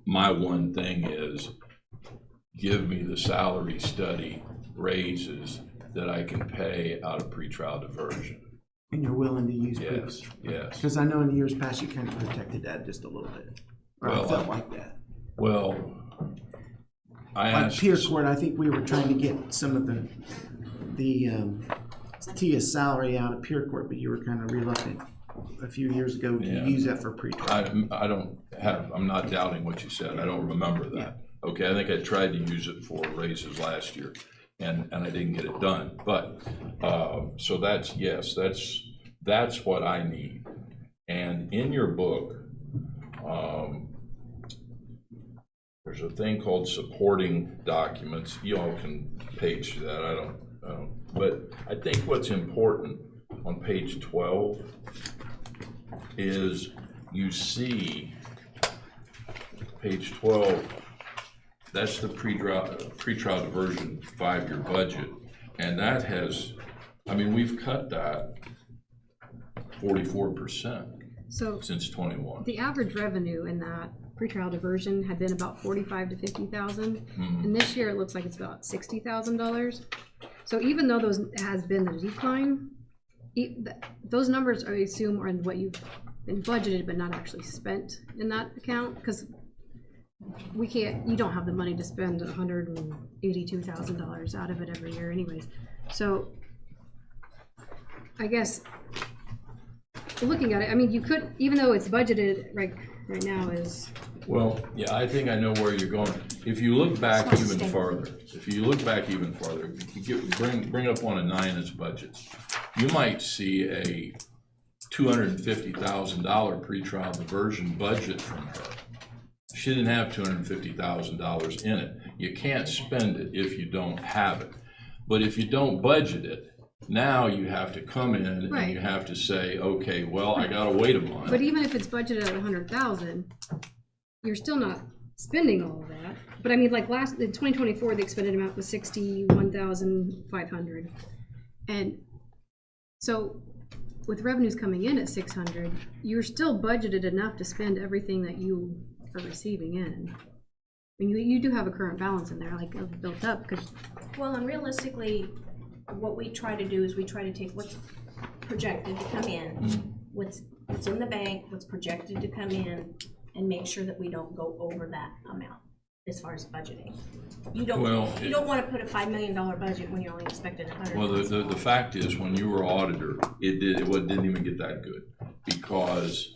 my one thing is give me the salary study raises that I can pay out of pretrial diversion. And you're willing to use Yes, yes. Because I know in years past, you kind of protected that just a little bit. Or I Well, felt like that. Well, I Like asked. Pier Court, I think we were trying to get some of the Tia salary out of Pier Court, but you were kind of reluctant a few years ago to Yeah. use that for pretrial. I don't have, I'm not doubting what you said, I don't remember that. Okay, I think I tried to use it for raises last year, and I didn't get it done, but, so that's, yes, that's what I need. And in your book, there's a thing called supporting documents, you all can page that, I don't, but I think what's important on page 12 is you see, page 12, that's the pretrial diversion 5-year budget. And that has, I mean, we've cut that 44% So since 21. the average revenue in that pretrial diversion had been about 45 to 50,000, and this year it looks like it's about $60,000. So even though those has been a decline, those numbers I assume are what you've been budgeted but not actually spent in that account, because you don't have the money to spend $182,000 out of it every year anyways. So I guess looking at it, I mean, you could, even though it's budgeted right now is, Well, yeah, I think I know where you're going. If you look back It's even not farther, bring up one of Nina's budgets, you might see a $250,000 pretrial diversion budget from her. She didn't have $250,000 in it. You can't spend it if you don't have it. But if you don't budget it, now you have to come in and Right. you have to say, okay, well, I gotta wait a month. but even if it's budgeted at 100,000, you're still not spending all of that. But I mean, like in 2024, the expended amount was 61,500. And so with revenues coming in at 600, you're still budgeted enough to spend everything that you are receiving in. I mean, you do have a current balance in there, like built up, because Well, and realistically, what we try to do is we try to take what's projected to come in, what's in the bank, what's projected to come in, and make sure that we don't go over that amount as far as budgeting. You don't want to put a $5 million budget when you're only expecting $100. Well, the fact is, when you were auditor, it didn't even get that good, because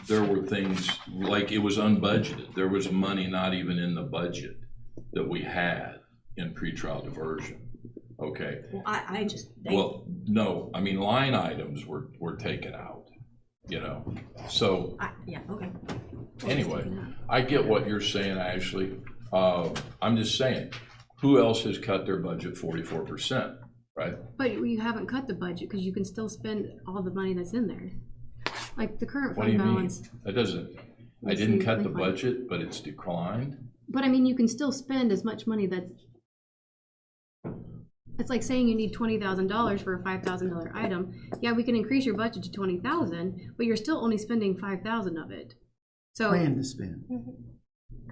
there were things, like it was unbudgeted. There was money not even in the budget that we had in pretrial diversion, okay? Well, I just, Well, no, I mean, line items were taken out, you know, so. yeah, okay. Anyway, I get what you're saying, Ashley. I'm just saying, who else has cut their budget 44%, right? but you haven't cut the budget because you can still spend all the money that's in there. Like the current What do fund you mean? balance. That doesn't, I didn't cut the budget, but it's declined? But I mean, you can still spend as much money that's. It's like saying you need $20,000 for a $5,000 item. Yeah, we can increase your budget to $20,000, but you're still only spending $5,000 of it. So Plan to spend.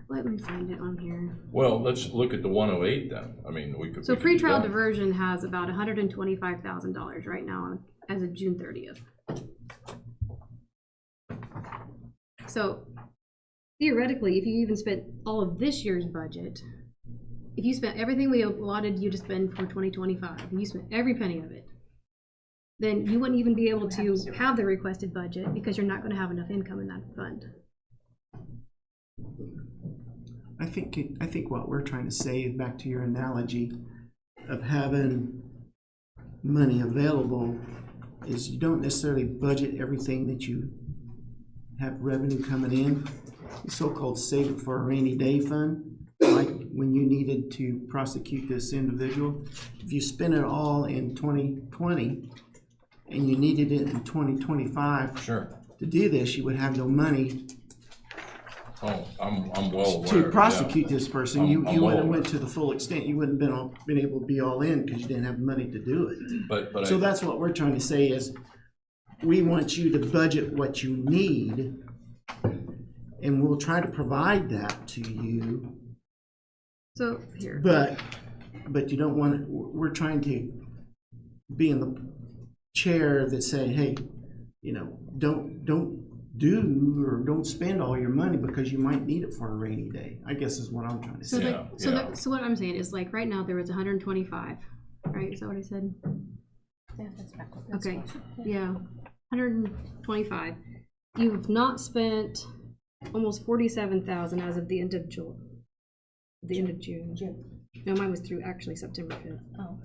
let me find it on here. Well, let's look at the 108 then. I mean, we could. So we could do pretrial that. diversion has about $125,000 right now as of June 30th. So theoretically, if you even spent all of this year's budget, if you spent everything we allotted you to spend for 2025, and you spent every penny of it, then you wouldn't even be able to have the requested budget because you're not going to have enough income in that fund. I think what we're trying to say, back to your analogy of having money available, is you don't necessarily budget everything that you have revenue coming in. The so-called save it for a rainy day fund, like when you needed to prosecute this individual. If you spend it all in 2020 and you needed it in 2025 Sure. to do this, you would have no money Oh, I'm well aware. to prosecute this person. You I'm well wouldn't have aware. went to the full extent. You wouldn't been able to be all in because you didn't have money to do it. But So I, that's what we're trying to say is, we want you to budget what you need, and we'll try to provide that to you, So here, but you don't want to, we're trying to be in the chair that say, hey, you know, don't do or don't spend all your money because you might need it for a rainy day, I guess is what I'm trying to so say. Yeah, so what I'm saying is, like, right now there was 125, right? Is that what I said? Yeah, that's back. Okay, yeah, 125. You've not spent almost 47,000 as of the end of June. No, mine was through actually September 5th. Oh,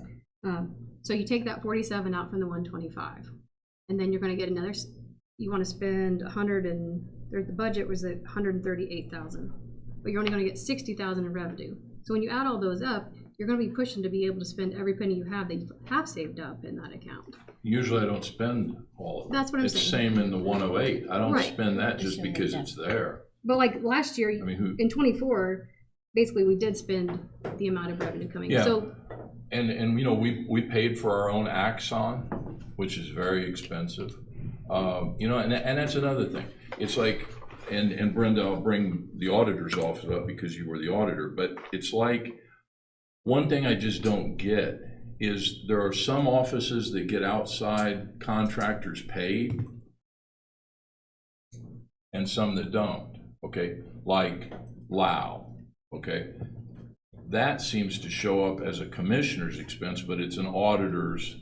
okay. So you take that 47 out from the 125, and then you're going to get another. You want to spend 100 and the budget was at 138,000, but you're only going to get 60,000 in revenue. So when you add all those up, you're going to be pushing to be able to spend every penny you have that you have saved up in that account. usually I don't spend all of it. That's what I'm It's saying. same in the 108. I don't Right. spend that just because it's there. But like last year, I mean, who, in 24, basically we did spend the amount of revenue coming in. Yeah. So and you know, we paid for our own Axon, which is very expensive. You know, and that's another thing. It's like, and Brenda, I'll bring the auditor's office up because you were the auditor, but it's like, one thing I just don't get is there are some offices that get outside contractors paid and some that don't, okay? Like Lao, okay? That seems to show up as a commissioner's expense, but it's an auditor's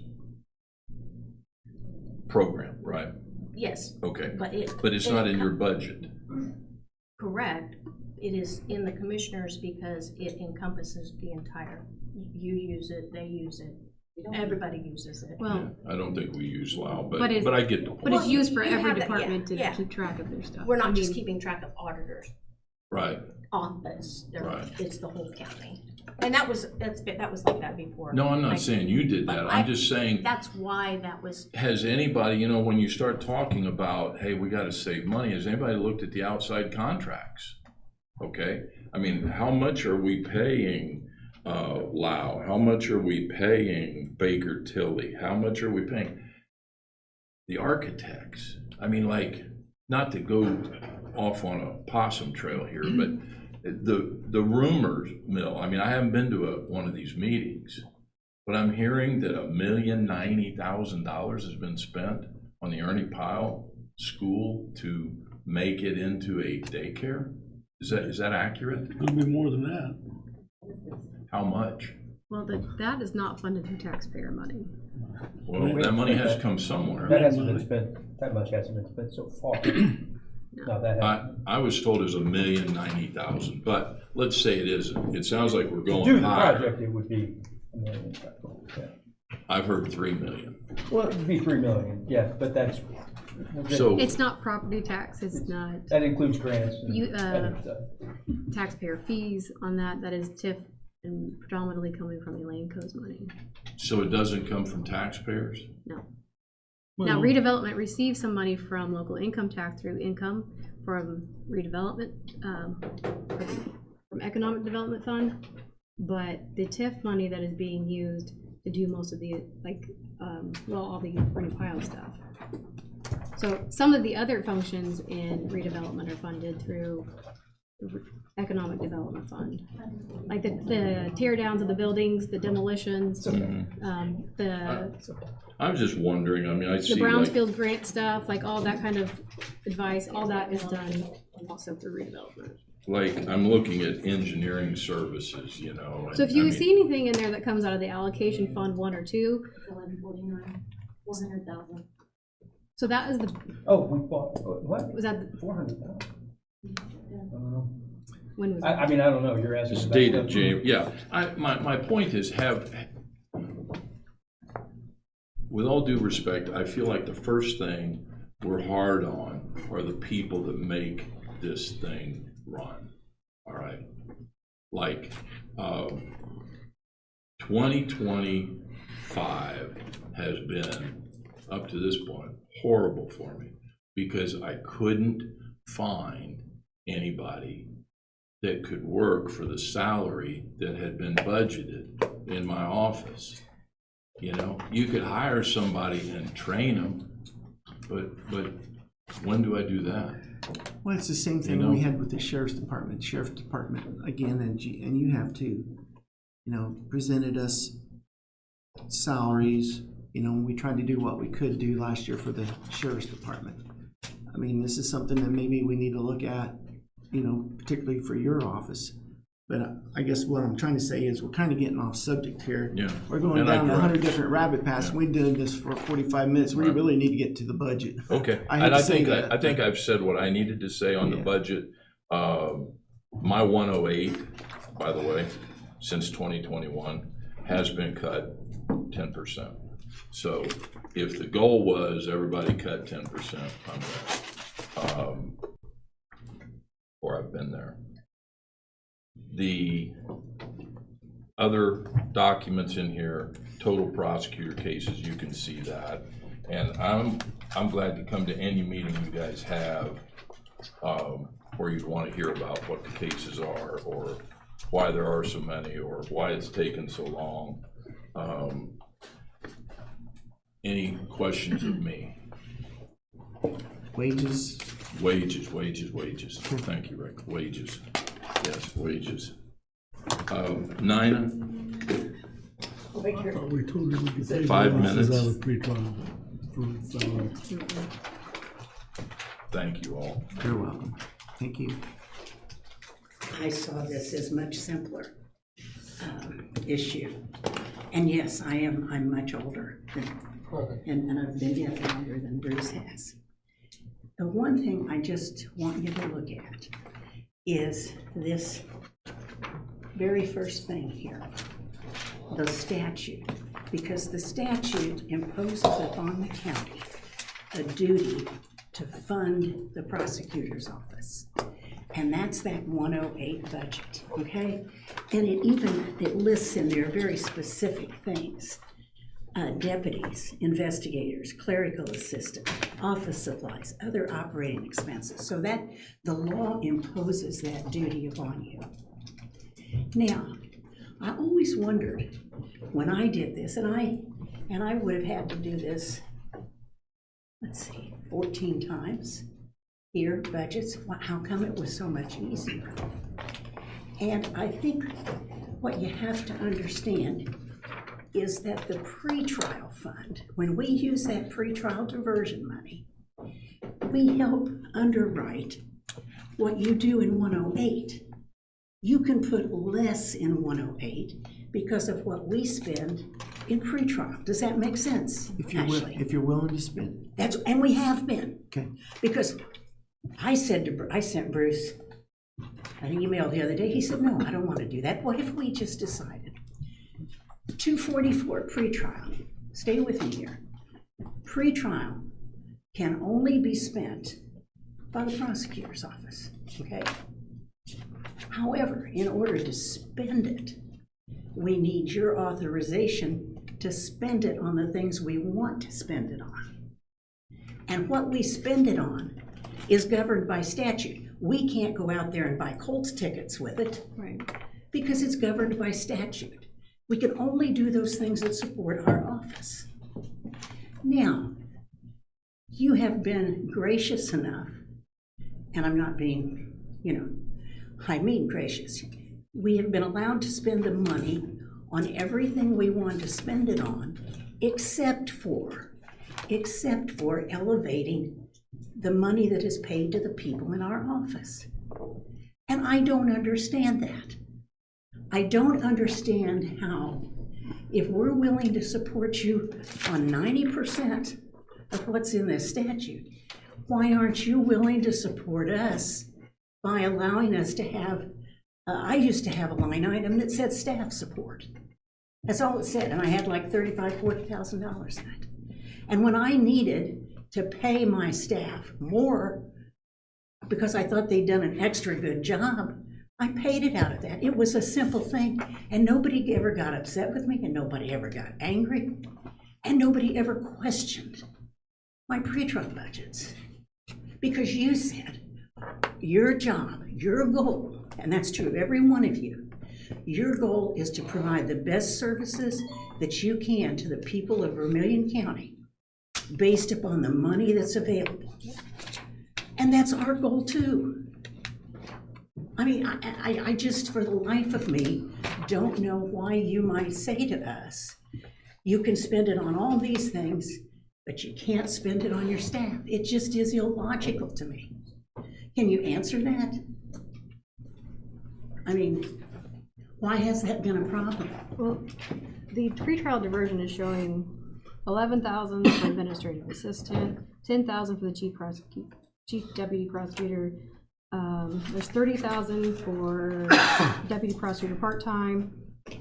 program, right? Yes, Okay, but but it's not in your budget. correct. It is in the commissioners because it encompasses the entire, you use it, they use it, everybody uses it. well, I don't think we use Lao, But but it's- I get the but point. it's used for you every have that, yeah, department to yeah. keep track of their stuff. We're I not just mean, keeping track of auditors' Right. office, Right. it's the whole county. And that was like that before. No, I'm not Like, saying you did that. I'm just saying, That's why that was, has anybody, you know, when you start talking about, hey, we gotta save money, has anybody looked at the outside contracts? okay? I mean, how much are we paying Lau? How much are we paying Baker Tilly? How much are we paying the architects? I mean, like, not to go off on a possum trail here, but the rumors mill, I mean, I haven't been to one of these meetings, but I'm hearing that $1,090,000 has been spent on the Ernie Pyle School to make it into a daycare? Is that accurate? It'll be more than that. How much? Well, that is not funded through taxpayer money. Well, that money has to come somewhere. That hasn't been spent, that much hasn't been spent so far. No, that hasn't. I was told it was $1,090,000, but let's say it isn't. It sounds like we're To do going the higher. project, it would be $1 million. Yeah. I've heard 3 million. Well, it'd be $3 million, yeah, but that's. So- It's not property tax, it's not That includes grants and You, other stuff. taxpayer fees on that, that is TIF and predominantly coming from Elaine Co's money. So it doesn't come from taxpayers? No. Now, redevelopment receives some money from local income tax through income from redevelopment, from economic development fund. But the TIF money that is being used to do most of the, all the Ernie Pyle stuff. So some of the other functions in redevelopment are funded through the economic development fund. Like the tear downs of the buildings, the demolitions, the I was just wondering, I mean, I see like, Brownsfield grant stuff, like all that kind of advice, all that is done also through redevelopment. like, I'm looking at engineering services, you know. So if and, you I mean, see anything in there that comes out of the allocation fund 1 or 2, 400,000. so that is the, Oh, we bought, what? was that, 400,000? when was I that? mean, I don't know, you're asking. It's about dated, stuff- James, yeah. My point is with all due respect, I feel like the first thing we're hard on are the people that make this thing run, all right? Like, 2025 has been, up to this point, horrible for me because I couldn't find anybody that could work for the salary that had been budgeted in my office. You know, you could hire somebody and train them, but when do I do that? Well, it's the same thing You know? we had with the sheriff's department. Sheriff's department, again, and you have too, presented us salaries. We tried to do what we could do last year for the sheriff's department. I mean, this is something that maybe we need to look at, particularly for your office. But I guess what I'm trying to say is we're kind of getting off subject here. Yeah. We're going And I down agree. 100 different rabbit paths. Yeah. We've done this for 45 minutes. We Right. really need to get to the budget. Okay, I hate and to I say think, that, I think I've said what I needed to say on the Yeah. budget. My 108, by the way, since 2021, has been cut 10%. So if the goal was everybody cut 10%, I'm there. Or I've been there. The other documents in here, total prosecutor cases, you can see that. And I'm glad to come to any meeting you guys have where you'd want to hear about what the cases are or why there are so many or why it's taken so long. Any questions of me? Wages. Wages. Thank you, Rick. Wages. Yes, wages. Nina? We told you we could take 5 losses minutes. out of pre-trial for salary. Thank you all. You're welcome. Thank you. I saw this as much simpler issue. And yes, I'm much older and I've been here longer than Bruce has. The one thing I just want you to look at is this very first thing here, the statute, because the statute imposes upon the county a duty to fund the prosecutor's office. And that's that 108 budget, okay? And it lists in there very specific things. deputies, investigators, clerical assistant, office supplies, other operating expenses, so that the law imposes that duty upon you. Now, I always wondered when I did this, and I would have had to do this, let's see, 14 times here, budgets, how come it was so much easier? And I think what you have to understand is that the pretrial fund, when we use that pretrial diversion money, we help underwrite what you do in 108. You can put less in 108 because of what we spend in pretrial. Does that make sense? If you're willing to spend it. And we have been. Okay. Because I sent Bruce an email the other day. He said, no, I don't want to do that. What if we just decided 244 pretrial, stay with me here, pretrial can only be spent by the prosecutor's office, okay? However, in order to spend it, we need your authorization to spend it on the things we want to spend it on. And what we spend it on is governed by statute. We can't go out there and buy Colts tickets with it Right. because it's governed by statute. We can only do those things that support our office. Now, you have been gracious enough, and I'm not being, I mean gracious. We have been allowed to spend the money on everything we want to spend it on, except for elevating the money that is paid to the people in our office. And I don't understand that. I don't understand how, if we're willing to support you on 90% of what's in this statute, why aren't you willing to support us by allowing us to have, I used to have a line item that said staff support. That's all it said, and I had like $35,000, $40,000 in it. And when I needed to pay my staff more, because I thought they'd done an extra good job, I paid it out of that. It was a simple thing, and nobody ever got upset with me, and nobody ever got angry, and nobody ever questioned my pretrial budgets. Because you said, your job, your goal, and that's true of every one of you, your goal is to provide the best services that you can to the people of Vermilion County based upon the money that's available. And that's our goal too. I mean, I just, for the life of me, don't know why you might say to us, you can spend it on all these things, but you can't spend it on your staff. It just is illogical to me. Can you answer that? I mean, why has that been a problem? Well, the pretrial diversion is showing 11,000 for administrative assistant, 10,000 for the chief deputy prosecutor. There's 30,000 for deputy prosecutor part-time,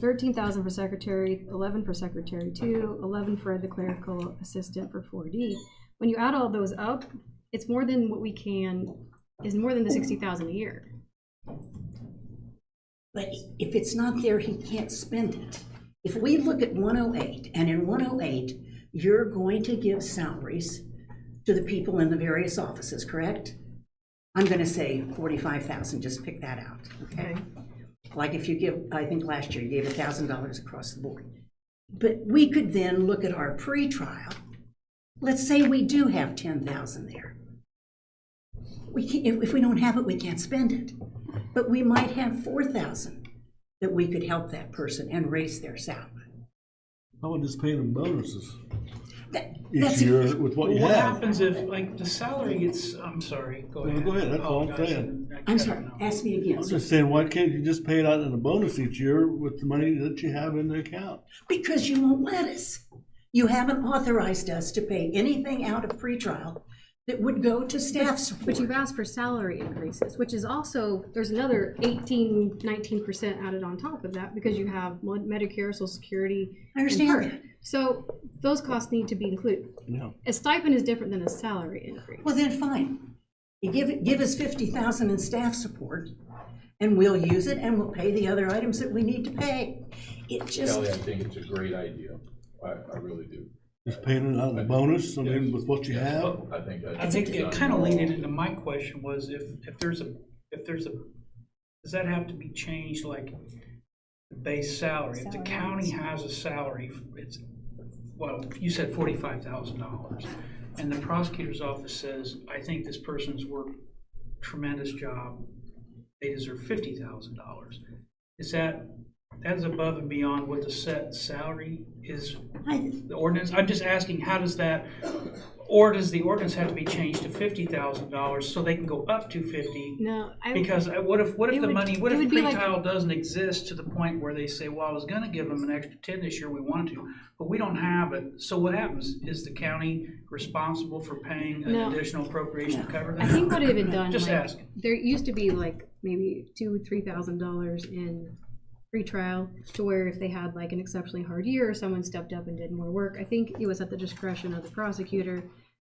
13,000 for secretary, 11 for secretary 2, 11 for the clerical assistant for 4D. When you add all those up, it's more than what we can, is more than the 60,000 a year. But if it's not there, he can't spend it. If we look at 108, and in 108, you're going to give salaries to the people in the various offices, correct? I'm gonna say 45,000, just pick that out, okay? Like if you give, I think last year you gave $1,000 across the board. But we could then look at our pre-trial. Let's say we do have 10,000 there. We can't, if we don't have it, we can't spend it. But we might have 4,000 that we could help that person and raise their salary. I would just pay them bonuses each That's year with what you What have. happens if, like, the salary gets, I'm sorry, go No, ahead. go ahead, that's all I'm Apologize. saying. I'm sorry, ask me again. I'm just saying, why can't you just pay it out in a bonus each year with the money that you have in the account? Because you won't let us. You haven't authorized us to pay anything out of pretrial that would go to staff support. But you've asked for salary increases, which is also, there's another 18, 19% added on top of that because you have Medicare, Social Security. I understand and PERF. that. So those costs need to be included. Yeah. A stipend is different than a salary increase. Well, then fine. You give us 50,000 in staff support and we'll use it and we'll pay the other items that we need to pay. It just, Kelly, I think it's a great idea. I really do. Just paying it out of the bonus, I mean, with what you Yes, have? I think that. I think it kind of leading into my question was if there's a, does that have to be changed, like the base salary? If the county has a salary, it's, well, you said $45,000, and the prosecutor's office says, I think this person's worked tremendous job, they deserve $50,000. Is that is above and beyond what the set salary is, the ordinance? I'm just asking, how does that, or does the ordinance have to be changed to $50,000 so they can go up to 50? No, Because what if it the would- money, what it if would be like- pre-tile doesn't exist to the point where they say, well, I was gonna give them an extra 10 this year, we wanted to, but we don't have it. So what happens? Is the county responsial for paying an No. additional appropriation to cover that? I think what had been done, Just like, asking. there used to be like maybe $2,000-3,000 in pretrial, to where if they had like an exceptionally hard year, or someone stepped up and did more work, I think it was at the discretion of the prosecutor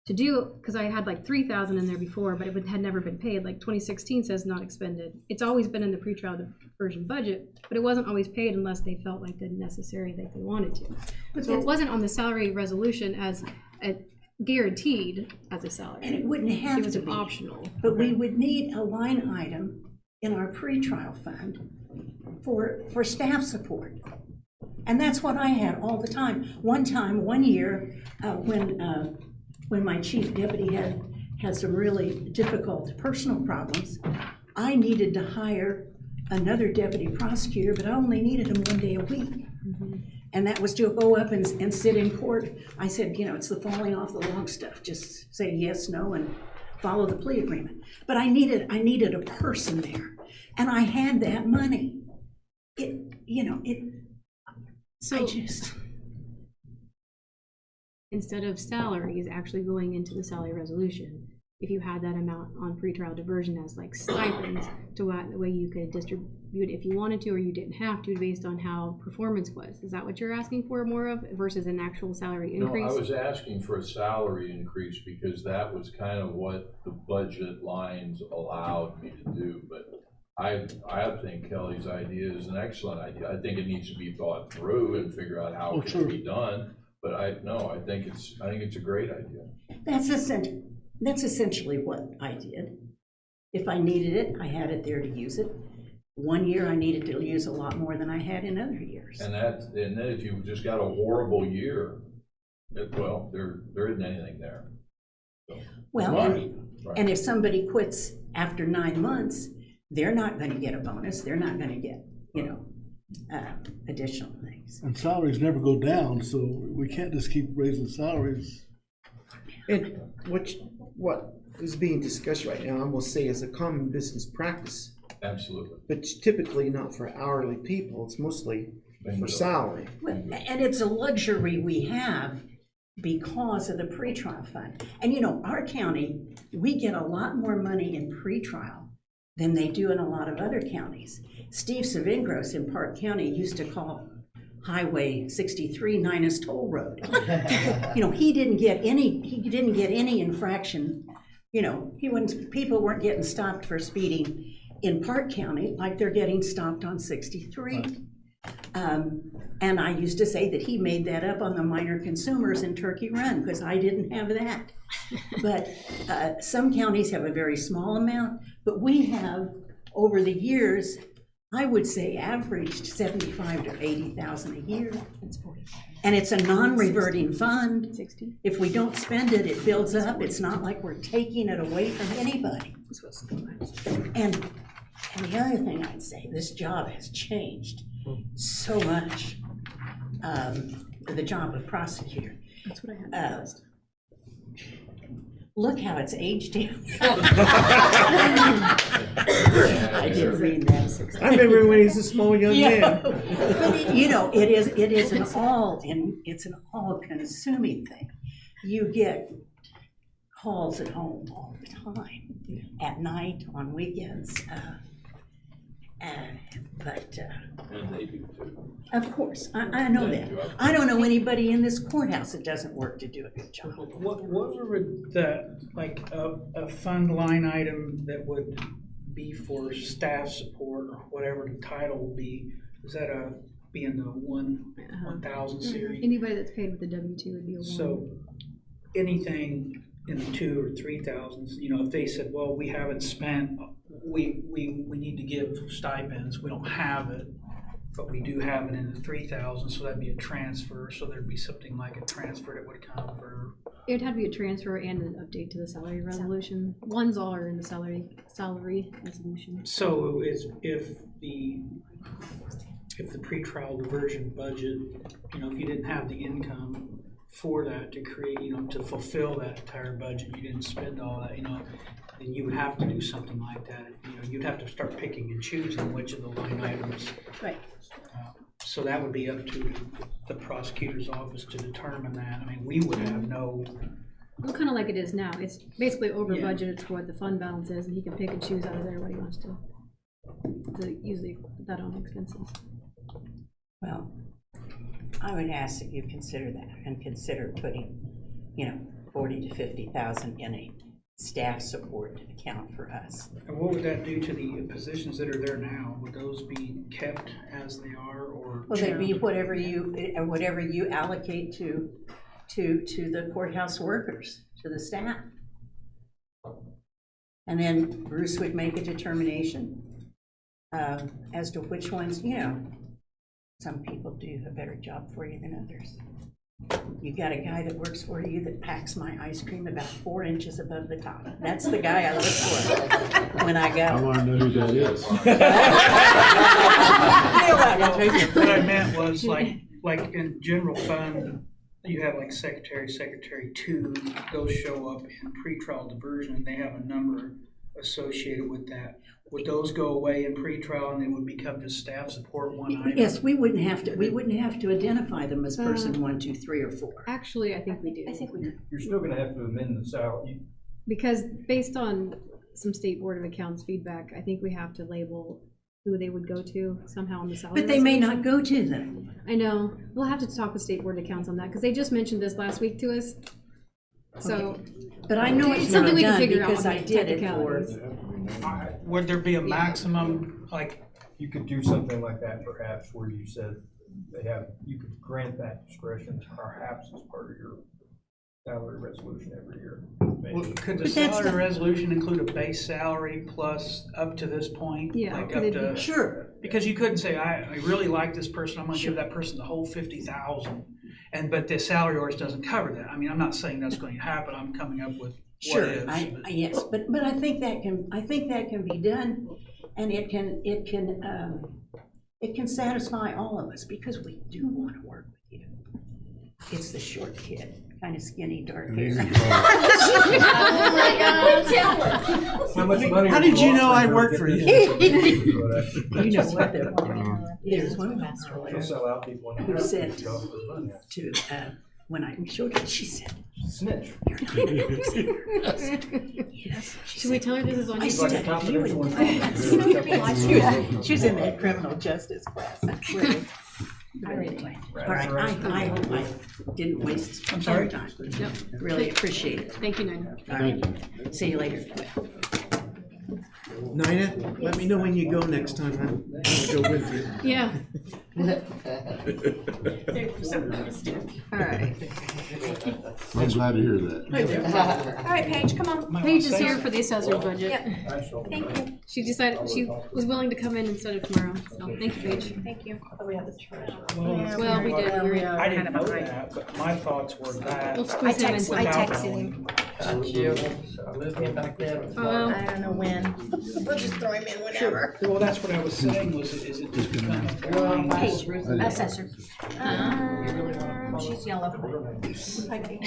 to do, because I had like 3,000 in there before, but it had never been paid. Like 2016 says not expended. It's always been in the pretrial diversion budget, but it wasn't always paid unless they felt like the necessary that they wanted to. So it wasn't on the salary resolution as guaranteed as a salary. And it wouldn't have It was to an be. optional. But we would need a line item in our pretrial fund for staff support. And that's what I had all the time. One year, when my chief deputy had some really difficult personal problems, I needed to hire another deputy prosecutor, but I only needed him 1 day a week. And that was to go up and sit in court. I said, you know, it's the falling off the log stuff. Just say yes, no, and follow the plea agreement. But I needed a person there, and I had that money. So I just, instead of salaries actually going into the salary resolution, if you had that amount on pretrial diversion as like stipends, to the way you could distribute it if you wanted to, or you didn't have to, based on how performance was. Is that what you're asking for more of, versus an actual salary increase? No, I was asking for a salary increase because that was kind of what the budget lines allowed me to do, but I think Kelly's idea is an excellent idea. I think it needs to be thought through and figure out how it can be done, but I think it's a great idea. that's essentially what I did. If I needed it, I had it there to use it. 1 year, I needed to use a lot more than I had in other years. And then if you've just got a horrible year, well, there isn't anything there. So, Well, Right. and if somebody quits after 9 months, they're not gonna get a bonus, they're not gonna get, additional things. And salaries never go down, so we can't just keep raising salaries. And what is being discussed right now, I'm gonna say, is a common business practice, Absolutely. but typically not for hourly people, it's mostly for salary. And it's a luxury we have because of the pretrial fund. And our county, we get a lot more money in pretrial than they do in a lot of other counties. Steve Savingros in Park County used to call Highway 63 Ninus Toll Road. He didn't get any infraction. People weren't getting stopped for speeding in Park County like they're getting stopped on 63. And I used to say that he made that up on the minor consumers in Turkey Run, because I didn't have that. But some counties have a very small amount, but we have, over the years, I would say averaged 75 to 80,000 a year. And it's a non-reverting fund. If we don't spend it, it builds up. It's not like we're taking it away from anybody. And the other thing I'd say, this job has changed so much, the job of prosecutor. That's what I had. Look how it's aged in. I did read that. I remember when he was a small young man. But it's an all-consuming thing. You get calls at home all the time, at night, on weekends. And they do too. Of course, I know that. I don't know anybody in this courthouse that doesn't work to do a good job. What would a fund line item that would be for staff support, or whatever the title would be? Is that be in the 1,000 series. Anybody that's paid with a W-2 would be a one. So anything in the 2,000 or 3,000s, you know, if they said, well, we haven't spent, we need to give stipends, we don't have it, but we do have it in the 3,000, so that'd be a transfer, so there'd be something like a transfer that would come for. It would have to be a transfer and an update to the salary resolution. One's all are in the salary resolution. So if the pretrial diversion budget, you know, if you didn't have the income for that to create, you know, to fulfill that entire budget, you didn't spend all that, you know, then you would have to do something like that. You know, you'd have to start picking and choosing which of the line items. Right. So that would be up to the prosecutor's office to determine that. I mean, we would have no, Well, kind of like it is now. It's basically over Yeah. budgeted for what the fund balance is, and he can pick and choose out of there what he wants to usually put that on expenses. Well, I would ask that you consider that and consider putting, 40 to 50,000 in a staff support account for us. and what would that do to the positions that are there now? Would those be kept as they are, or? Well, they'd be whatever you allocate to the courthouse workers, to the staff. And then Bruce would make a determination as to which ones, some people do a better job for you than others. You got a guy that works for you that packs my ice cream about 4 inches above the top. That's the guy I look for when I go. I wanna know who that is. What I meant was like in general fund, you have like secretary 2, those show up in pretrial diversion, and they have a number associated with that. Would those go away in pretrial and they would become just staff support one item? Yes, we wouldn't have to identify them as person 1, 2, 3, or 4. Actually, I think we do. I think we do. You're still gonna have to amend the salary. Because based on some state board of accounts feedback, I think we have to label who they would go to somehow on the salary. But they may resolution. not go to them. I know. We'll have to talk with state board of accounts on that, because they just mentioned this last week to us. So, But I know it's not something we can done figure out because on I the did it for. technicalities. Would there be a maximum, like, You could do something like that perhaps where you said you could grant that discretion perhaps as part of your salary resolution every year. Maybe. could the But that's salary the- resolution include a base salary plus up to this point? Yeah, Like could up it to, be- Sure. because you couldn't say, I really like this person, I'm gonna give that person the whole 50,000. But the salary orders doesn't cover that. I mean, I'm not saying that's going to happen, I'm coming up with what Sure, ifs. but- yes, but I think that can be done, and it can satisfy all of us, because we do want to work with you. It's the short kid, kind of skinny, dark hair. Oh my God. How much money? How did you know I worked for you? You know what they're There's one You'll sell out people. who said to, when I showed her, she said, Snitch. "You're not serious." Yes. She Should we said, tell her this is on I you? like a studied you confidential in class. informant. She was in that criminal justice class. Really. But anyway, all right, I hope I didn't waste I'm sorry? your time. Yep. Really appreciate it. Thank you, Nina. All right, see you later. Nina, let me know when you go next time. I'll go with you. Yeah. All right. I'm glad to hear that. All right, Paige, come on. Might Paige wanna is say here for the assessor's budget. Yep, thank you, She decided she was willing to come in instead of tomorrow. So thank you, Paige. thank you. Well, we did. We were I didn't know that, but my thoughts were that. We'll squeeze him in. I texted him. I lived in back then. Oh, I don't know when. We'll just throw him in whenever. Well, that's what I was saying, was, is it just become a blind? Paige, assessor. She's yellow. Right there.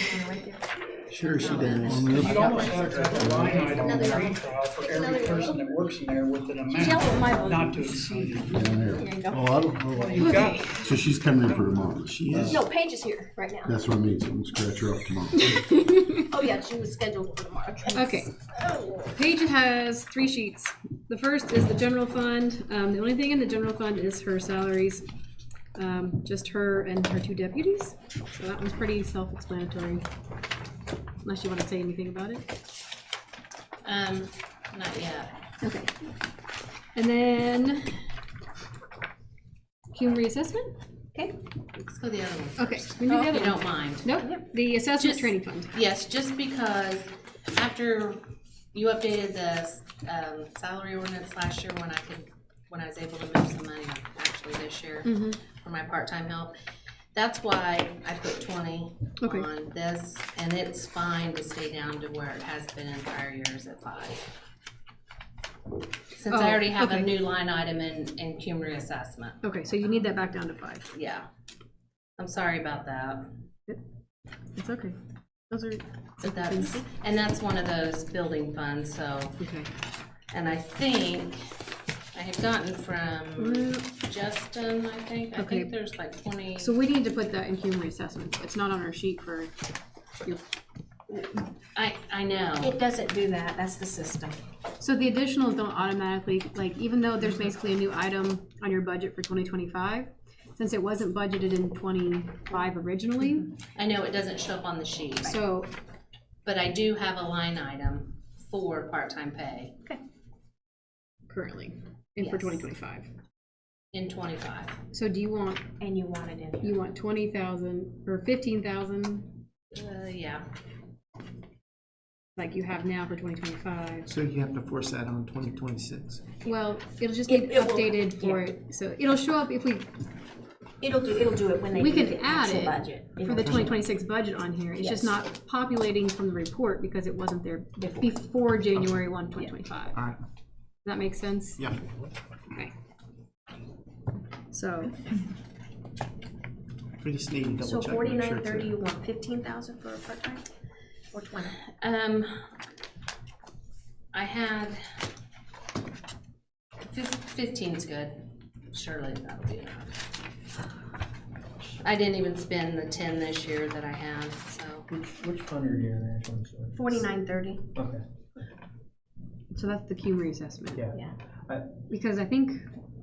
Sure she does. You'd almost have to have a line item on the pretrial for every person that works in there with an She's yellow with my amount vote. not to exceed. Down here. There you go. Oh, I don't know. You've got, So she's coming in for tomorrow. She is. No, Paige is here right now. That's what I mean, so I'm gonna scratch her off tomorrow. Oh, yeah, she was scheduled for tomorrow. okay. Paige has 3 sheets. The first is the general fund. The only thing in the general fund is her salaries. Just her and her 2 deputies. So that one's pretty self-explanatory. Unless you want to say anything about it. Not yet. Okay. And then Cume reassessment? Okay, Let's go the other one. Okay, we do the If other you one. don't mind. Nope, the assessment Just- training fund. Yes, just because after you updated the salary ordinance last year when I was able to move some money, actually this year, for my part-time help. That's why I put 20 Okay. on this, and it's fine to stay down to where it has been in prior years at 5. Since I Oh, already have a okay. new line item in Cume reassessment. Okay, so you need that back down to 5. Yeah. I'm sorry about that. It's okay. Those are, But that's one of those building funds, so, okay. and I think I had gotten from Well, Justin, I think Okay. there's like 20. So we need to put that in Cume reassessment. It's not on our sheet for you. I know. it doesn't do that, that's the system. So the additionals don't automatically, like, even though there's basically a new item on your budget for 2025, since it wasn't budgeted in 25 originally, I know it doesn't show up on the sheet, so, but I do have a line item for part-time pay currently, and for Yes. 2025. in 25. So do you want, And you want it in here. you want 20,000 or 15,000 Yeah, like you have now for 2025? So you have to force that on 2026. Well, it'll just It- get it will- updated for it, so it'll show up if we, It'll do it when they We do can the add actual it budget. for the 2026 budget on here. It's just Yes. not populating from the report because it wasn't there before January 1, 2025. All right, Does that make sense? yeah. Okay. So, We just need to double So check. and make sure 4930, too. you want 15,000 for a part-time, or 20? I had 15's good. Surely that'll be enough. I didn't even spend the 10 this year that I had, so. Which fund are you in, Ashley? I'm sorry. 4930, Okay, so that's the Cume reassessment. yeah. yeah. Because I think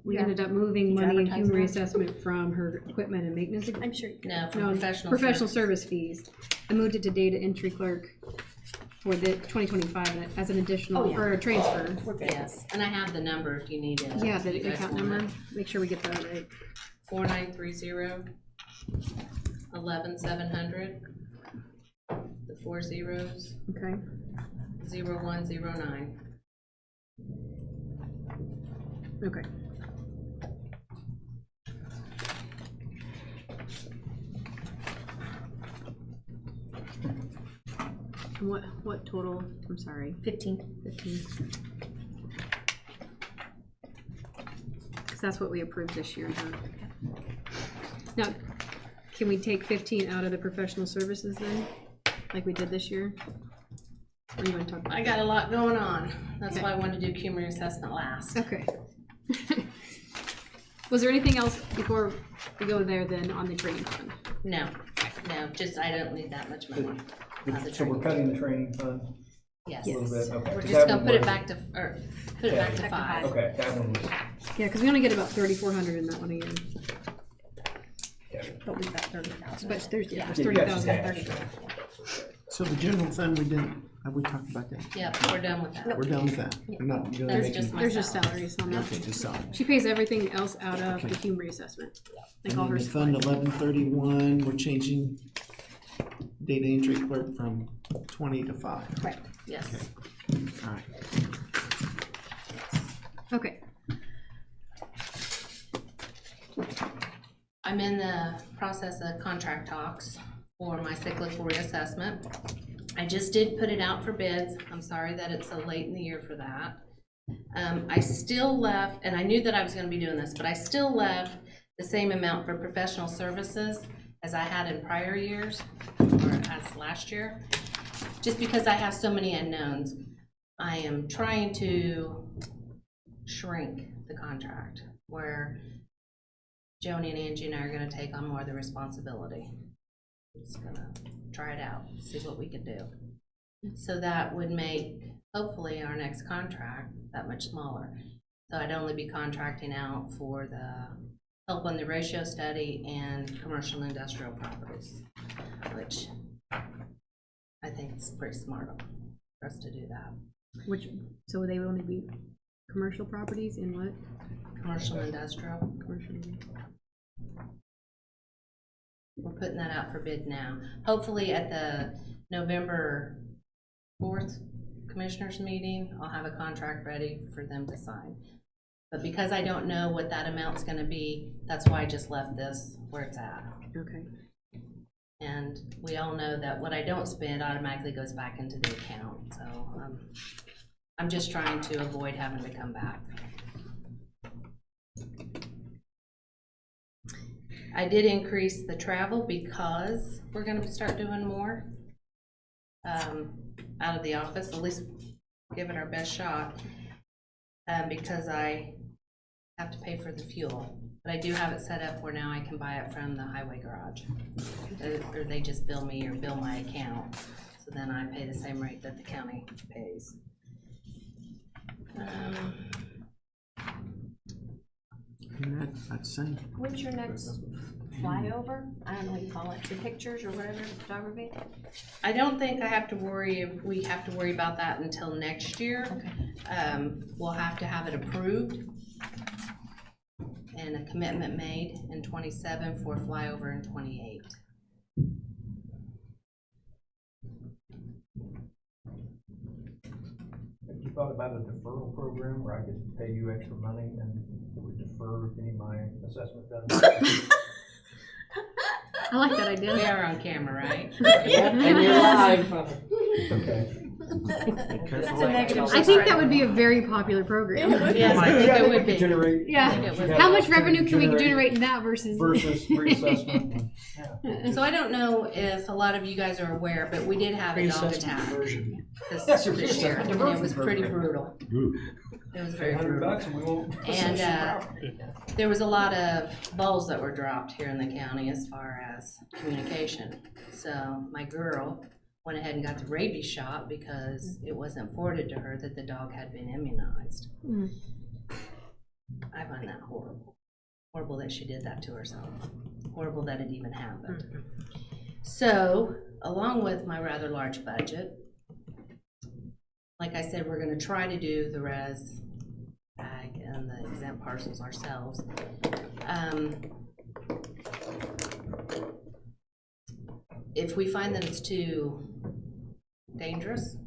we Yeah. ended up moving Did you money in advertise Cume that? reassessment from her equipment and maintenance. I'm sure. No, from No, professional service fees. I moved it to data entry clerk for the 2025 as an additional, Oh, yeah. or a transfer. We're good. Yes, and I have the number if you need it. Yeah, if the you guys account want number, it. make sure we get that right. 4930 11700. The 4 zeros, Okay, 0109. okay. And what total, I'm sorry, 15. 15? Because that's what we approved this year, huh? Now, can we take 15 out of the professional services then, like we did this year? Or you want to talk about? I got a lot going on. That's Okay. why I wanted to do Cume reassessment last. Okay. Was there anything else before we go there then on the training fund? No, just I don't need that much more. So we're cutting the training fund Yes. a little bit, okay. We're That just gonna one put it was- back to, put it back to Back to 5. Okay, that one was, Yeah, because we only get about 3,400 in that one a year. But we've got 30,000. But there's, yeah, there's you got some 30,000. cash. So the general fund, we didn't, have we talked about that? Yep, we're done with that. We're done with that. We're not doing That's anything. just my There's just salaries. salaries on that. Okay, just salary. She pays everything else out of the Okay. Cume reassessment. Like And all then her the fund supplies. 1131, we're changing data entry clerk from 20 to 5. Right. Yes. All right. Okay, I'm in the process of contract talks for my cyclical reassessment. I just did put it out for bids. I'm sorry that it's so late in the year for that. I still left, and I knew that I was gonna be doing this, but I still left the same amount for professional services as I had in prior years, or as last year, just because I have so many unknowns. I am trying to shrink the contract, where Joni and Angie and I are gonna take on more of the responsibility. Just gonna try it out, see what we can do. So that would make, hopefully, our next contract that much smaller. So I'd only be contracting out for the help on the ratio study and commercial and industrial properties, which I think is pretty smart for us to do that. which, so they would only be commercial properties in what? Commercial and industrial. Commercial. We're putting that out for bid now. Hopefully at the November 4th Commissioners meeting, I'll have a contract ready for them to sign. But because I don't know what that amount's gonna be, that's why I just left this where it's at. Okay. And we all know that what I don't spend automatically goes back into the account, so I'm just trying to avoid having to come back. I did increase the travel because we're gonna start doing more out of the office, at least give it our best shot, because I have to pay for the fuel. But I do have it set up where now I can buy it from the highway garage. Or they just bill me or bill my account, so then I pay the same rate that the county pays. And that's the same. When's your next flyover? I don't know what you call it, the pictures or whatever, photography? I don't think I have to worry, if we have to worry about that until next year. Okay. We'll have to have it approved and a commitment made in 27 for flyover in 28. Have you thought about a deferral program where I could pay you extra money and it would defer any of my assessment done? I like that We idea. are on camera, right? And you're live. Okay. That's a negative. I think that would be a very popular program. Yes, I think it would be. Generate. Yeah. think it would. How much revenue can we generate in that versus? Versus reassessment. So I don't know if a lot of you guys are aware, but we did have a dog Reassessment attack diversion. this year, and it was pretty brutal. It was very brutal. $100 and we won't. And there was a lot of balls that were dropped here in the county as far as communication. So my girl went ahead and got the rabies shot because it wasn't forwarded to her that the dog had been immunized. Mm. I find that horrible. Horrible that she did that to herself. Horrible that it even happened. So, along with my rather large budget, like I said, we're gonna try to do the res ag and the exempt parcels ourselves. If we find that it's too dangerous,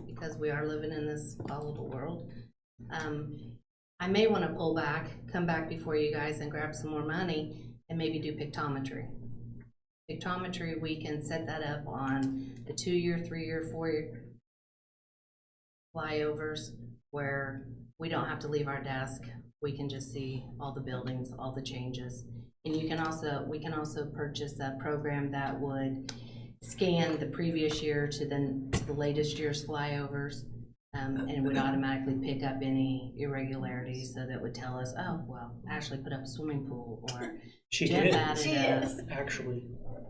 because we are living in this volatile world, I may wanna pull back, come back before you guys and grab some more money and maybe do pictometry. Pictometry, we can set that up on the 2-year, 3-year, 4-year flyovers where we don't have to leave our desk. We can just see all the buildings, all the changes. And you can also, we can also purchase a program that would scan the previous year to the latest year's flyovers, and would automatically pick up any irregularities, so that would tell us, oh, well, Ashley put up a swimming pool, or She Jeff did, added actually.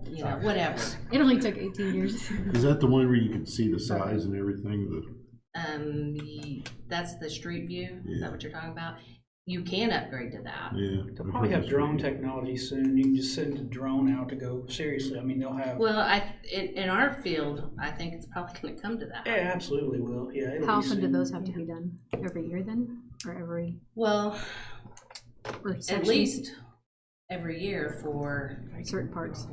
you know, whatever. It only took 18 years. Is that the one where you can see the size and everything? That's the street view, is that what you're talking about? You can upgrade to that. Yeah. They'll probably have drone technology soon. You can just send a drone out to go, seriously, I mean, they'll have. Well, in our field, I think it's probably gonna come to that. Yeah, absolutely will, yeah. it'll How be often do soon. those have to be done? Every year then? Or every, Well, or at sections? least every year for, Certain parts.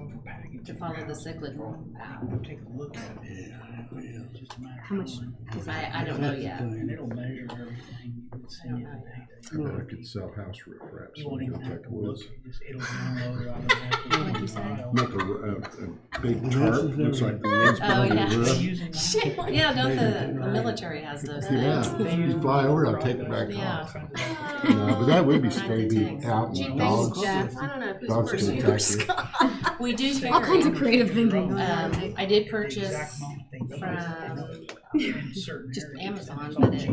to follow the cyclical path. Take a look at it. Yeah, it's just a matter of How much time. is I don't know yet. And it'll measure everything. You can see I don't know it. I could sell house riffraff. You won't even have to look, it'll download it What'd you automatically. say? Make a big tarp, looks like the ones Oh, behind yeah. the roof. Yeah, don't the military has those things? Yeah, you fly over, I'll take it back Yeah. off. No, but that would be Kinds of scary, things. out Gee, and thanks, dogs. Jeff. I don't know who's Dogs worse, can you or attack you. Scott. We do all kinds of carry, creative thinking going on. I did purchase just Amazon, but it,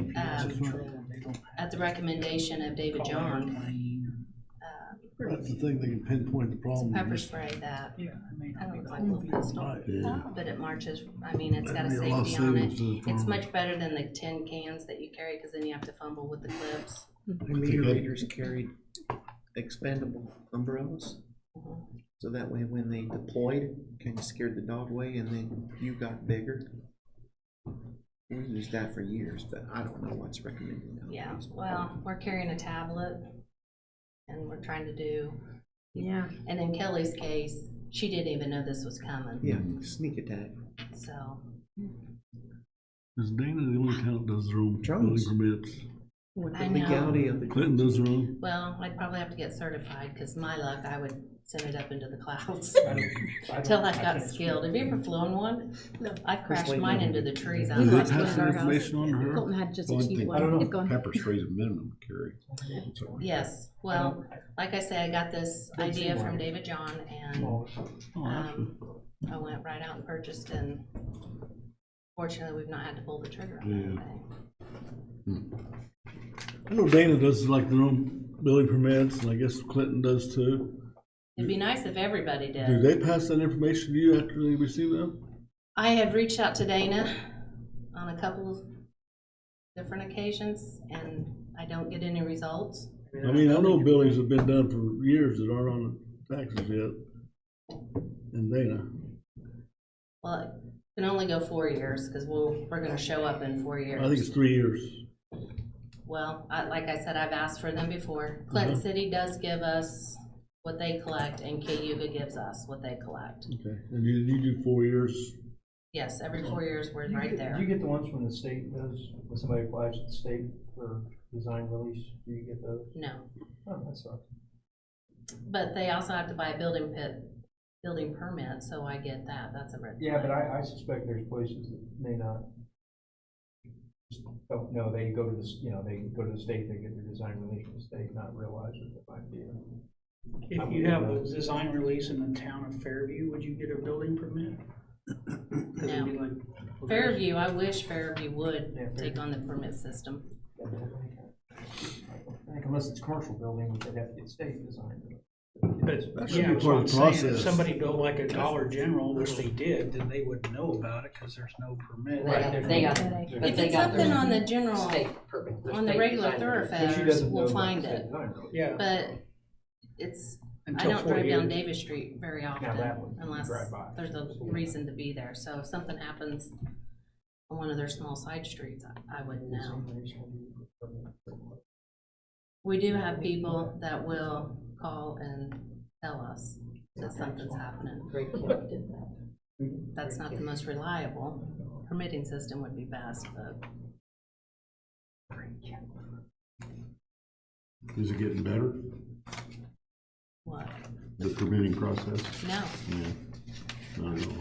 at the recommendation of David John, That's the thing, they can pinpoint the some problem. pepper spray that kind of looks like a little pistol, Yeah. but it marches, I mean, it's got a That'd be a lot of safety on it. savings to the It's farmer. much better than the tin cans that you carry, because then you have to fumble with the clips. The meter readers carried expandable umbrellas. Mhm. So that way when they deployed, kind of scared the dog away and then you got bigger. We used that for years, but I don't know what's recommended now. Yeah, well, we're carrying a tablet, and we're trying to do, Yeah. and in Kelly's case, She didn't even know this was coming, Yeah, sneak attack. so. Is Dana the only town that does their own building Jones. permits? With I the know. legality of the. Clinton does their own? Well, I'd probably have to get certified, cause my luck, I would send it up into the clouds I don't- until I got can't skilled. Have you ever flown one? No. I crashed Wait, mine no. into the trees out Did of they my pass that guardhouse. information on to her? Colton had just a Well, I cheap think- one. I don't know. Keep going. Pepper spray's a minimum carry. So- Yes, well, like I say, I got this idea from David John, and Well, I went right out and purchased, and fortunately, we've not had to pull the trigger on anything. I know Dana does like their own building permits, and I guess Clinton does too. It'd be nice if everybody Do did. they pass that information to you after they receive them? I have reached out to Dana on a couple of different occasions, and I don't get any results. I mean, I know buildings have been done for years that aren't on the taxes yet. In Dana. Well, it can only go 4 years, because we're gonna show up in 4 years. I think it's 3 years. Well, like I said, I've asked for them before. Clinton Uh-huh. City does give us what they collect, and Cayuga gives us what they collect. Okay, and you do 4 years. Yes, every 4 years, we're right Do you there. get the ones from the state, those, when somebody applies to the state for design release, do you get those? No, Oh, that sucks. but they also have to buy a building permit, so I get that. That's a red flag. Yeah, but I suspect there's places that may not, just don't know, they go to the, they go to the state, they get their design release from the state, not realize that there might be a. If you have a design release in the town of Fairview, would you get a building permit? 'Cause it'd be like- Fairview, I wish Fairview would Yeah, take Fairview. on the permit system. I think unless it's commercial building, they'd have to get state design. But, should yeah, be that's part what of I'm the saying. If process. somebody built like a Dollar General, which they did, then they would know about it, because there's no permit. They got. If but they it's got something their on the general, state permit, on the state regular design permit. But she thoroughfares, doesn't know we'll about find state it. design release. Yeah. But it's, I Until don't 4 drive down years. Davis Street very often, that one, you unless drive by. there's a reason to be there. So if something happens on one of their small side streets, I wouldn't know. We do have people that will call and tell us that something's happening. Great Camp did that. That's not the most reliable. Permitting system would be best, but Is it getting better, what? the permitting process? No, Yeah. I don't know.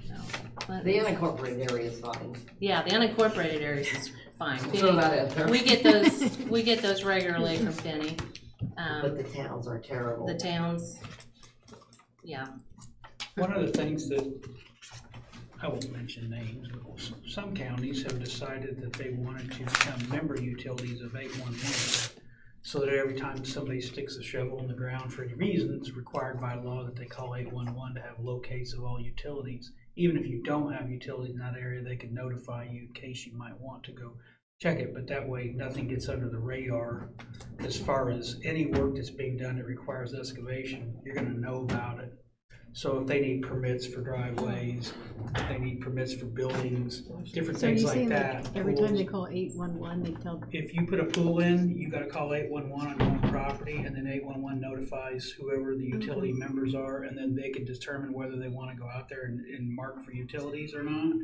no. The Clinton's- unincorporated area is fine. Yeah, the unincorporated areas is fine. So about We get those regularly from Penny. But the towns are terrible. The towns, yeah. One of the things that, I won't mention names, but some counties have decided that they wanted to become member utilities of 811. So that every time somebody sticks a shovel in the ground for any reason, it's required by law that they call 811 to have locates of all utilities. Even if you don't have utilities in that area, they can notify you in case you might want to go check it, but that way nothing gets under the radar. As far as any work that's being done that requires excavation, you're gonna know about it. So if they need permits for driveways, if they need permits for buildings, different So are things you like saying that. like every time pools. they call 811, they tell, If you put a pool in, you gotta call 811 on your own property, and then 811 notifies whoever the utility members are, and then they can determine whether they wanna go out there and mark for utilities or not.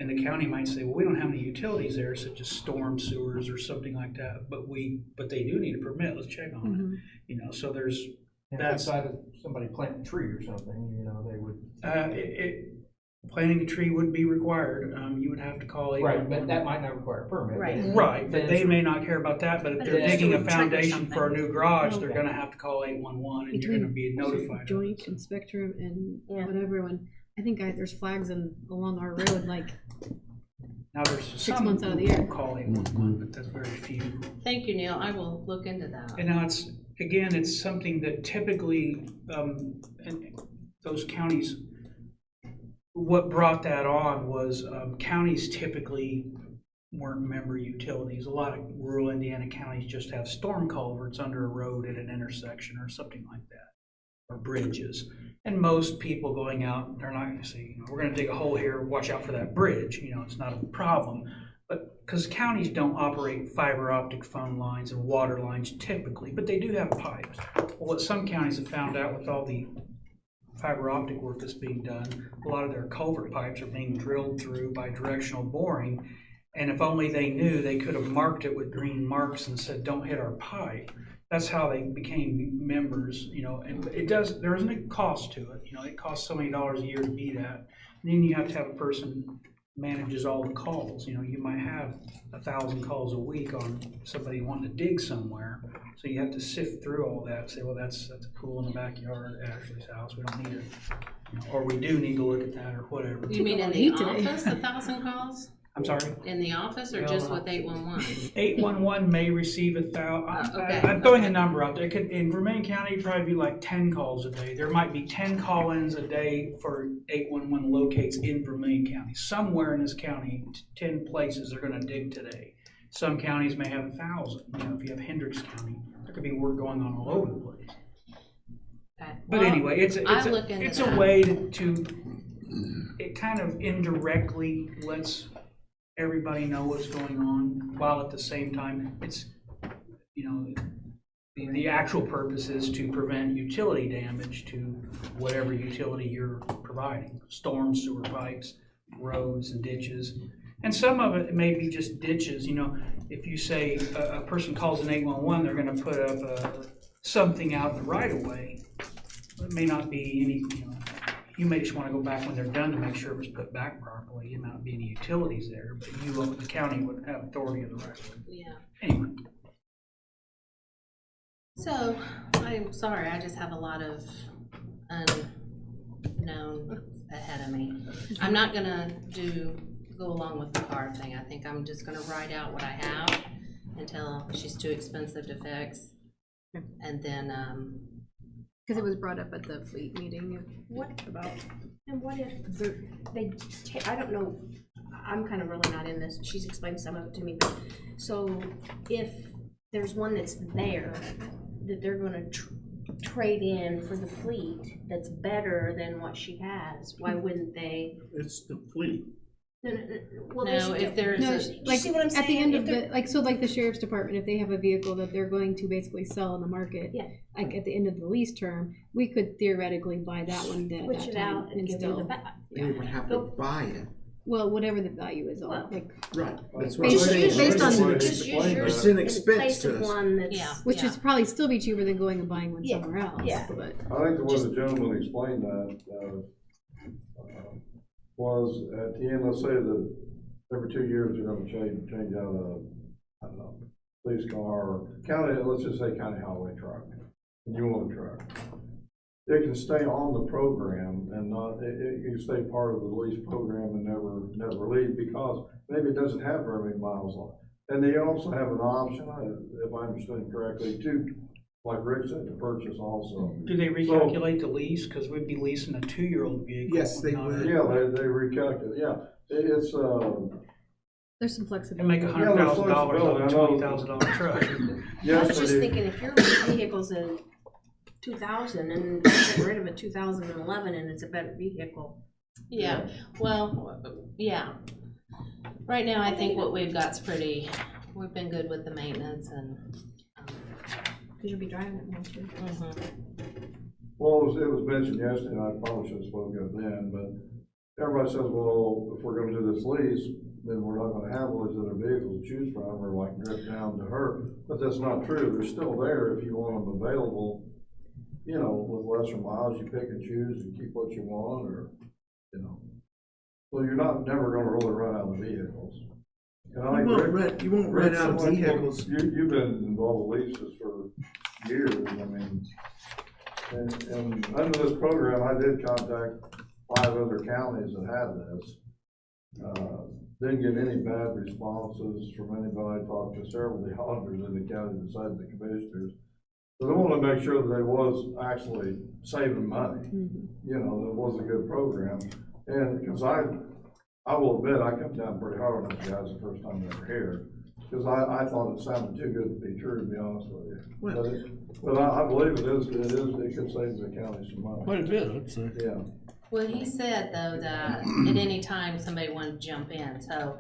And the county might say, well, we don't have any utilities there, such as storm sewers or something like that, but they do need a permit, let's check on it. You know, so there's, And That's- outside of somebody planting a tree or something, they would. planting a tree would be required, you would have to call 811. Right, but that might not require a permit. Right. Right, but they may not care about that, but if But they're if digging a it's gonna trigger foundation for a new garage, they're Okay. gonna have to call 811 and you're gonna be notified. of joint it. inspector and Yeah. whatever, and I think there's flags along our road, like, Now, there's 6 some months out of the who year. call 811, but that's very few. Thank you, Neil. I will look into that. And now it's something that typically, and those counties, what brought that on was, counties typically weren't member utilities. A lot of rural Indiana counties just have storm culverts under a road at an intersection or something like that, or bridges. And most people going out, they're not gonna say, we're gonna dig a hole here, watch out for that bridge, it's not a problem. But, because counties don't operate fiber optic phone lines and water lines typically, but they do have pipes. Well, what some counties have found out with all the fiber optic work that's being done, a lot of their culvert pipes are being drilled through by directional boring. And if only they knew, they could have marked it with green marks and said, don't hit our pipe. That's how they became members, you know, and there isn't a cost to it, you know, it costs so many dollars a year to be that. And then you have to have a person manages all the calls, you know, you might have 1,000 calls a week on somebody wanting to dig somewhere. So you have to sift through all that and say, well, that's a pool in the backyard at Ashley's house, we don't need it. You know, or we do need to look at that or whatever. You mean in the office, 1,000 calls? I'm sorry? In the office or just with 811? 811 may receive 1,000, okay. I'm throwing a number out there. It could, in Vermillion County, it'd probably be like 10 calls a day. There might be 10 call-ins a day for 811 locates in Vermillion County. Somewhere in this county, 10 places they're gonna dig today. Some counties may have 1,000. You know, if you have Hendricks County, there could be work going on all over the place. Okay. But Well, anyway, it's I'll look into a that. way to, it kind of indirectly lets everybody know what's going on, while at the same time, it's, you know, the actual purpose is to prevent utility damage to whatever utility you're providing, storm sewer pipes, roads and ditches. And some of it may be just ditches, you know, if you say a person calls an 811, they're gonna put up something out in the right of way. It may not be any, you know, you may just wanna go back when they're done to make sure it was put back properly, and not be any utilities there, but you, the county would have authority of the right of way. Yeah. Anyway. So, I'm sorry, I just have a lot of unknown ahead of me. I'm not gonna go along with the card thing. I think I'm just gonna write out what I have until she's too expensive to fix. And then, Because it was brought up at the fleet meeting. What about, and what if they, I don't know, I'm kind of really not in this, she's explained some of it to me, but, so if there's one that's there, that they're gonna trade in for the fleet that's better than what she has, why wouldn't they? It's the fleet. Well, no, if there's No, a, like, see what I'm at the saying? end If of they're- the, like, so like the sheriff's department, if they have a vehicle that they're going to basically sell in the market, Yeah. like at the end of the lease term, we could theoretically buy that one at Switch that it time out and and give them the still, back. We would have to buy it. well, whatever the value is on Well, it, like, Right. That's what I'm saying. Based on- Just use yours It's an in expense place to of us. one that's. Yeah. which is probably still be cheaper than going and buying one Yeah, somewhere else, yeah. but. I think the way the gentleman explained that, was at the end, let's say that every 2 years they're gonna change out a, I don't know, police car, or county, let's just say county highway truck, and you want a truck. It can stay on the program and not, it can stay part of the lease program and never leave, because maybe it doesn't have very many miles on it. And they also have an option, if I understand correctly, to, like Rick said, to purchase also. Do they recalculate the lease? Because we'd be leasing a 2-year-old vehicle. Yes, they not a- would. Yeah, they recalculate, yeah, it's, There's some And flexibility. make $100,000 off a flexibility, I know. $20,000 truck. I yes, was just they do. thinking, if your vehicle's a 2000 and you get rid of a 2011 and it's a better vehicle. yeah, well, yeah. Right now, I think what we've got's pretty, we've been good with the maintenance and, Cause you'll be driving it more too. Well, it was mentioned yesterday, and I probably should have spoken up then, but everybody says, well, if we're gonna do this lease, then we're not gonna have all these other vehicles to choose from, or like drift down to her. But that's not true. They're still there if you want them available, you know, with lesser miles, you pick and choose and keep what you want, or, you know. So you're never gonna really run out of vehicles. And I think You won't rent out Rick, vehicles. You've been involved with leases for years, I mean. And under this program, I did contact 5 other counties that have this. Didn't get any bad responses from anybody. I talked to several of the auditors in the county besides the commissioners. So they wanted to make sure that they was actually saving money. You know, that it was a good program. And because I will admit, I come down pretty hard on those guys the first time they were here. Because I thought it sounded too good to be true, to be honest with you. But I believe it could save the county some money. Quite a bit, I'd say. Yeah. well, he said though that at any time somebody wanted to jump in, so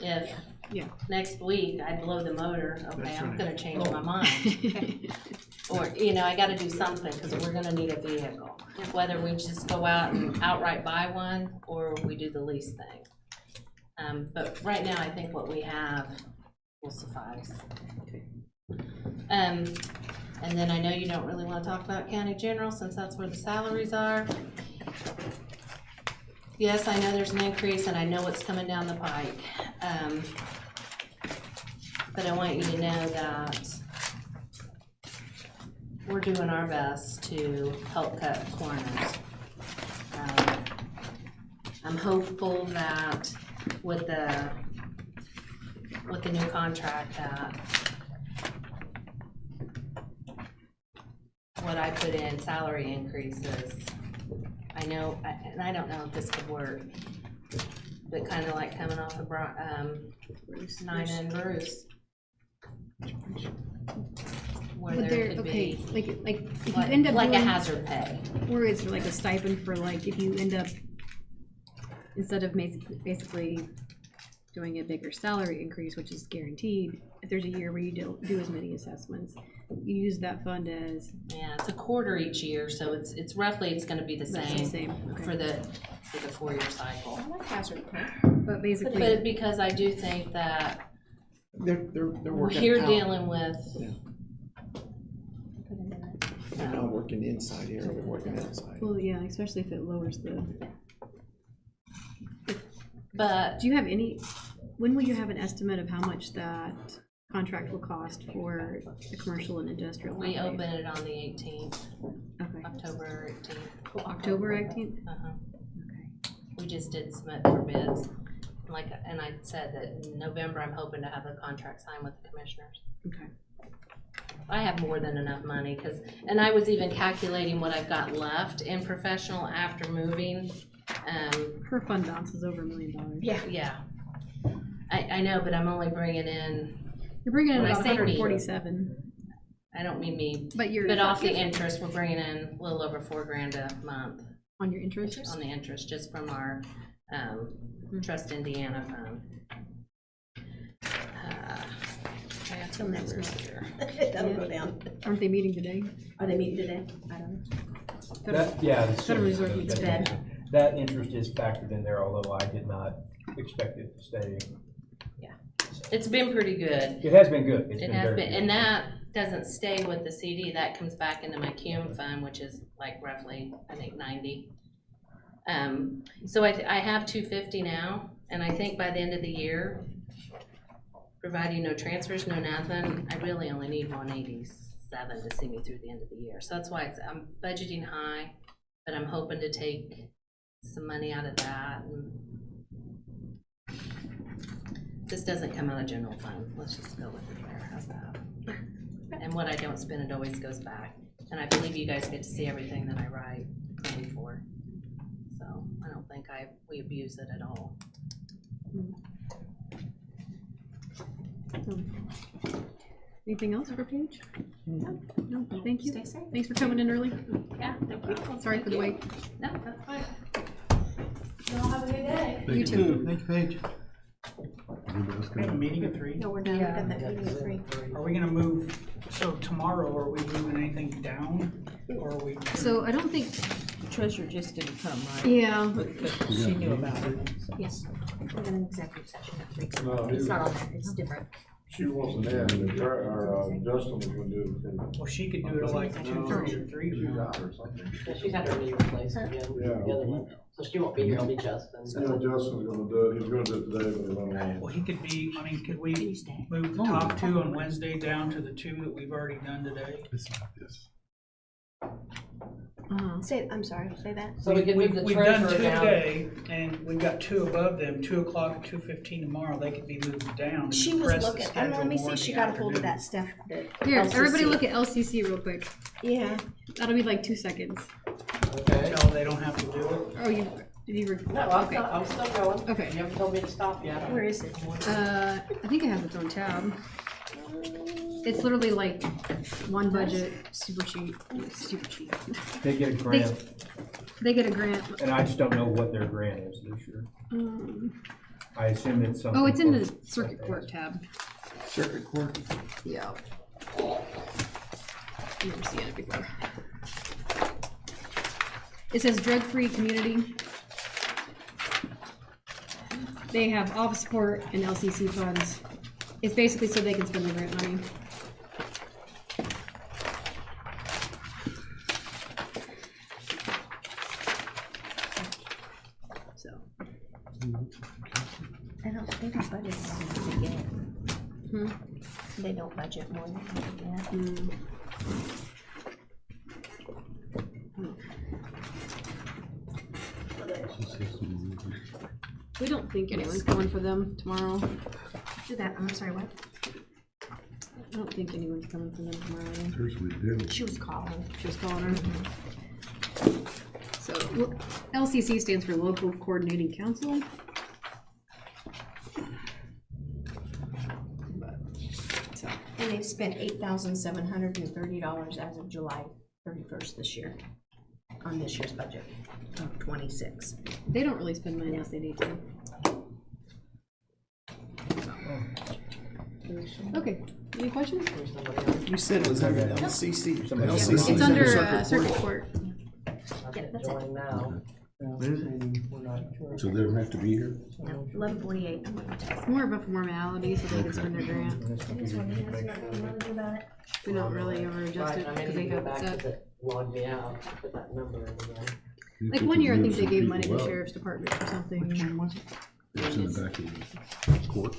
if Yeah. next week I blow the motor, okay, That's I'm right. gonna change my mind. Or, you know, I gotta do something, cause we're gonna need a vehicle. Whether we just go out and outright buy one, or we do the lease thing. But right now, I think what we have will suffice. And then I know you don't really wanna talk about county general, since that's where the salaries are. Yes, I know there's an increase, and I know what's coming down the pike. But I want you to know that we're doing our best to help cut corners. I'm hopeful that with the new contract, that what I put in salary increases, I know, and I don't know if this could work, but kind of like coming off of Nina and Bruce. Where But there there, could okay, be, like if you end up like a doing- hazard pay. Or it's like a stipend for like, if you end up, instead of basically doing a bigger salary increase, which is guaranteed, if there's a year where you don't do as many assessments, you use that fund as. Yeah, it's a quarter each year, so it's roughly, it's gonna be the That's the same same, okay. for the 4-year cycle. I like hazard pay. But basically, But because I do think that They're we're working here out. dealing with, They're not working inside here, they're working outside. well, yeah, especially if it lowers the, but do you have any, when will you have an estimate of how much that contract will cost for the commercial and industrial? we property? open it on the 18th, Okay, October 18th. October 18th? Uh-huh. Okay. We just did submit for bids. And I said that in November, I'm hoping to have a contract signed with the commissioners. Okay. I have more than enough money, and I was even calculating what I've got left in professional after moving. Her fund balance is over $1 million. Yeah. I know, but I'm only bringing in, You're bringing in When I about say me- 147, I don't mean me, but you're. but off the interest, we're bringing in a little over $4,000 a month On your interest? on the interest, just from our Trust Indiana fund. I have some numbers here. That'll go down. Aren't they meeting today? Are they meeting today? I don't know. That, yeah. the Federal Reserve city meets does today. that interest is factored in there, although I did not expect it to stay. It's been pretty good. It has been good. It's It been has very been, good. and that doesn't stay with the CD, that comes back into my CUM fund, which is like roughly, I think, 90. So I have 250 now, and I think by the end of the year, providing no transfers, no nothing, I really only need 187 to see me through the end of the year. So that's why I'm budgeting high, but I'm hoping to take some money out of that. And this doesn't come out of general fund, let's just go with it there, how's that? And what I don't spend, it always goes back. And I believe you guys get to see everything that I write, claim for. So I don't think we abuse it at all. Anything else for Paige? No, thank you. Stay safe. Thanks for coming in early. Yeah, thank you. Sorry for the wait. No, that's fine. Y'all have a good day. You too. Thank you, Paige. We have a meeting at 3. No, we're done. We got that meeting at 3. Are we gonna move, so tomorrow, are we moving anything down, or are we? So I don't think, Treasurer just didn't come, right? yeah, But she knew about it. Yes. We're in an executive session at 3. No, It's not on there, it's different. she wasn't there, Justin was gonna do it for. Well, she could do it at like 2:30 or 3. She's out or something. She's had her knee replaced again, Yeah. the other one, so she won't be here, it'll be Justin. Yeah, Justin's gonna do it, he was gonna do it today, but he went away. Well, he could be, I mean, could we Can you stay? move the top 2 on Wednesday down to the 2 that we've already done today? I'm sorry, say that. So we can move the We've done treasurer 2 down. today, and we've got 2 above them, 2 o'clock and 2:15 tomorrow, they could be moved down. and She was press the looking, schedule let me more see, in she the got a hold of afternoon. that stuff. that here, everybody LCC. look at LCC real quick. Yeah. That'll be like 2 seconds. Okay. No, they don't have to do it. Oh, did you? No, Okay. I'm still going. Okay. You haven't told me to stop yet. Where is it? I think it has its own tab. It's literally like one budget, super cheap. They get a grant, They get a grant. and I just don't know what their grant is this year. I assume it's something. Oh, it's in the close to circuit what court tab. Circuit court. Yeah. I've never seen it before. It says drug-free community. They have office support and LCC funds. It's basically so they can spend the grant money. So, I don't think it's budget more than we get. hmm. They don't budget more than we get. We don't think anyone's coming for them tomorrow. Do that, I'm sorry, what? I don't think anyone's coming for them tomorrow. First we did. She was calling. She was calling her. So, LCC stands for Local Coordinating Council. So, And they've spent $8,730 as of July 31st this year, on this year's budget of 26. they don't really spend money unless they need to. Okay, any questions? There's somebody else. You said it was under LCC. Somebody else. LCC 's It's under Circuit Circuit Court. Court. I Yeah, can that's it. join now. Is it? We're not sure. So they don't have to be here? No, 11:48. It's more of a formality so they can spend their grant. It is what it is, nothing you wanna do about it. We don't really ever adjust Right, it I because mean, they you go have it back set. to the, log me out, put that number in again. Like 1 year, I think they gave money to the sheriff's department or something. Which one was it? It's in the back of the court,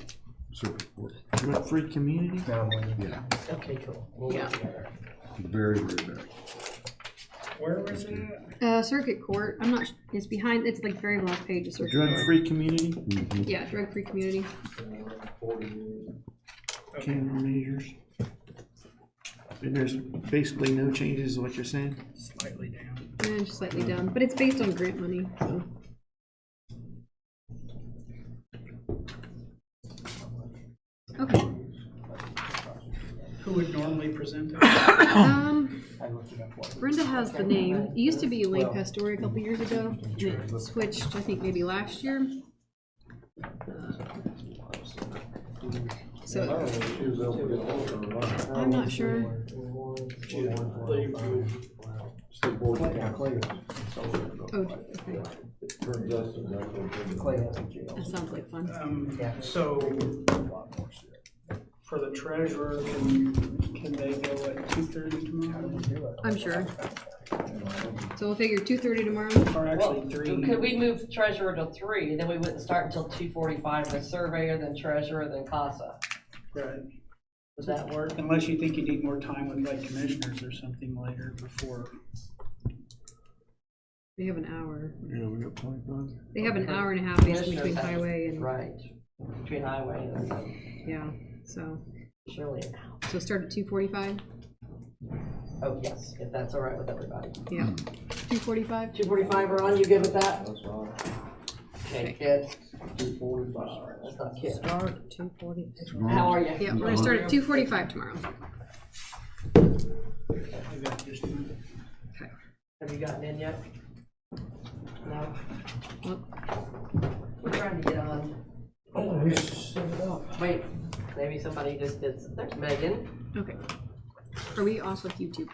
circuit court. Drug-free community? Yeah, Okay, cool. We'll Yeah. work together. very, very back. Where was it at? Circuit Court, I'm not, it's behind, it's like very last page of Circuit Court. Drug-free community, Yeah, drug-free community. camera measures. And there's basically no changes, is what you're saying? Slightly down. Yeah, just slightly down, but it's based on grant money, so. Okay, Who would normally present it? Brenda has the name. It used to be Elaine Pastore a couple years ago, and it switched, I think, maybe last year. So, I'm not sure. Oh, okay. That sounds like fun. So, for the treasurer, can they go at 2:30 tomorrow? I'm sure. So we'll figure 2:30 tomorrow. Or actually 3? Could we move treasurer to 3, then we wouldn't start until 2:45, the surveyor, then treasurer, then CASA. Right. Would that work? Unless you think you need more time with like commissioners or something later before. They have an hour. Yeah, we got 25. They have an hour and a half basically between Commissioners have- highway and, Right, between highway and yeah, so, surely an hour. so start at 2:45? Oh, yes, if that's all right with everybody. Yeah. 2:45? 2:45 we're on, you good with that? That's fine. Okay, good. 2:45. That's not kid. Start 2:40. How are you? Yeah, we're gonna start at 2:45 tomorrow. Have you gotten in yet? No? Well, We're trying to get on. Wait, maybe somebody just did, there's Megan. okay. Are we off with YouTube?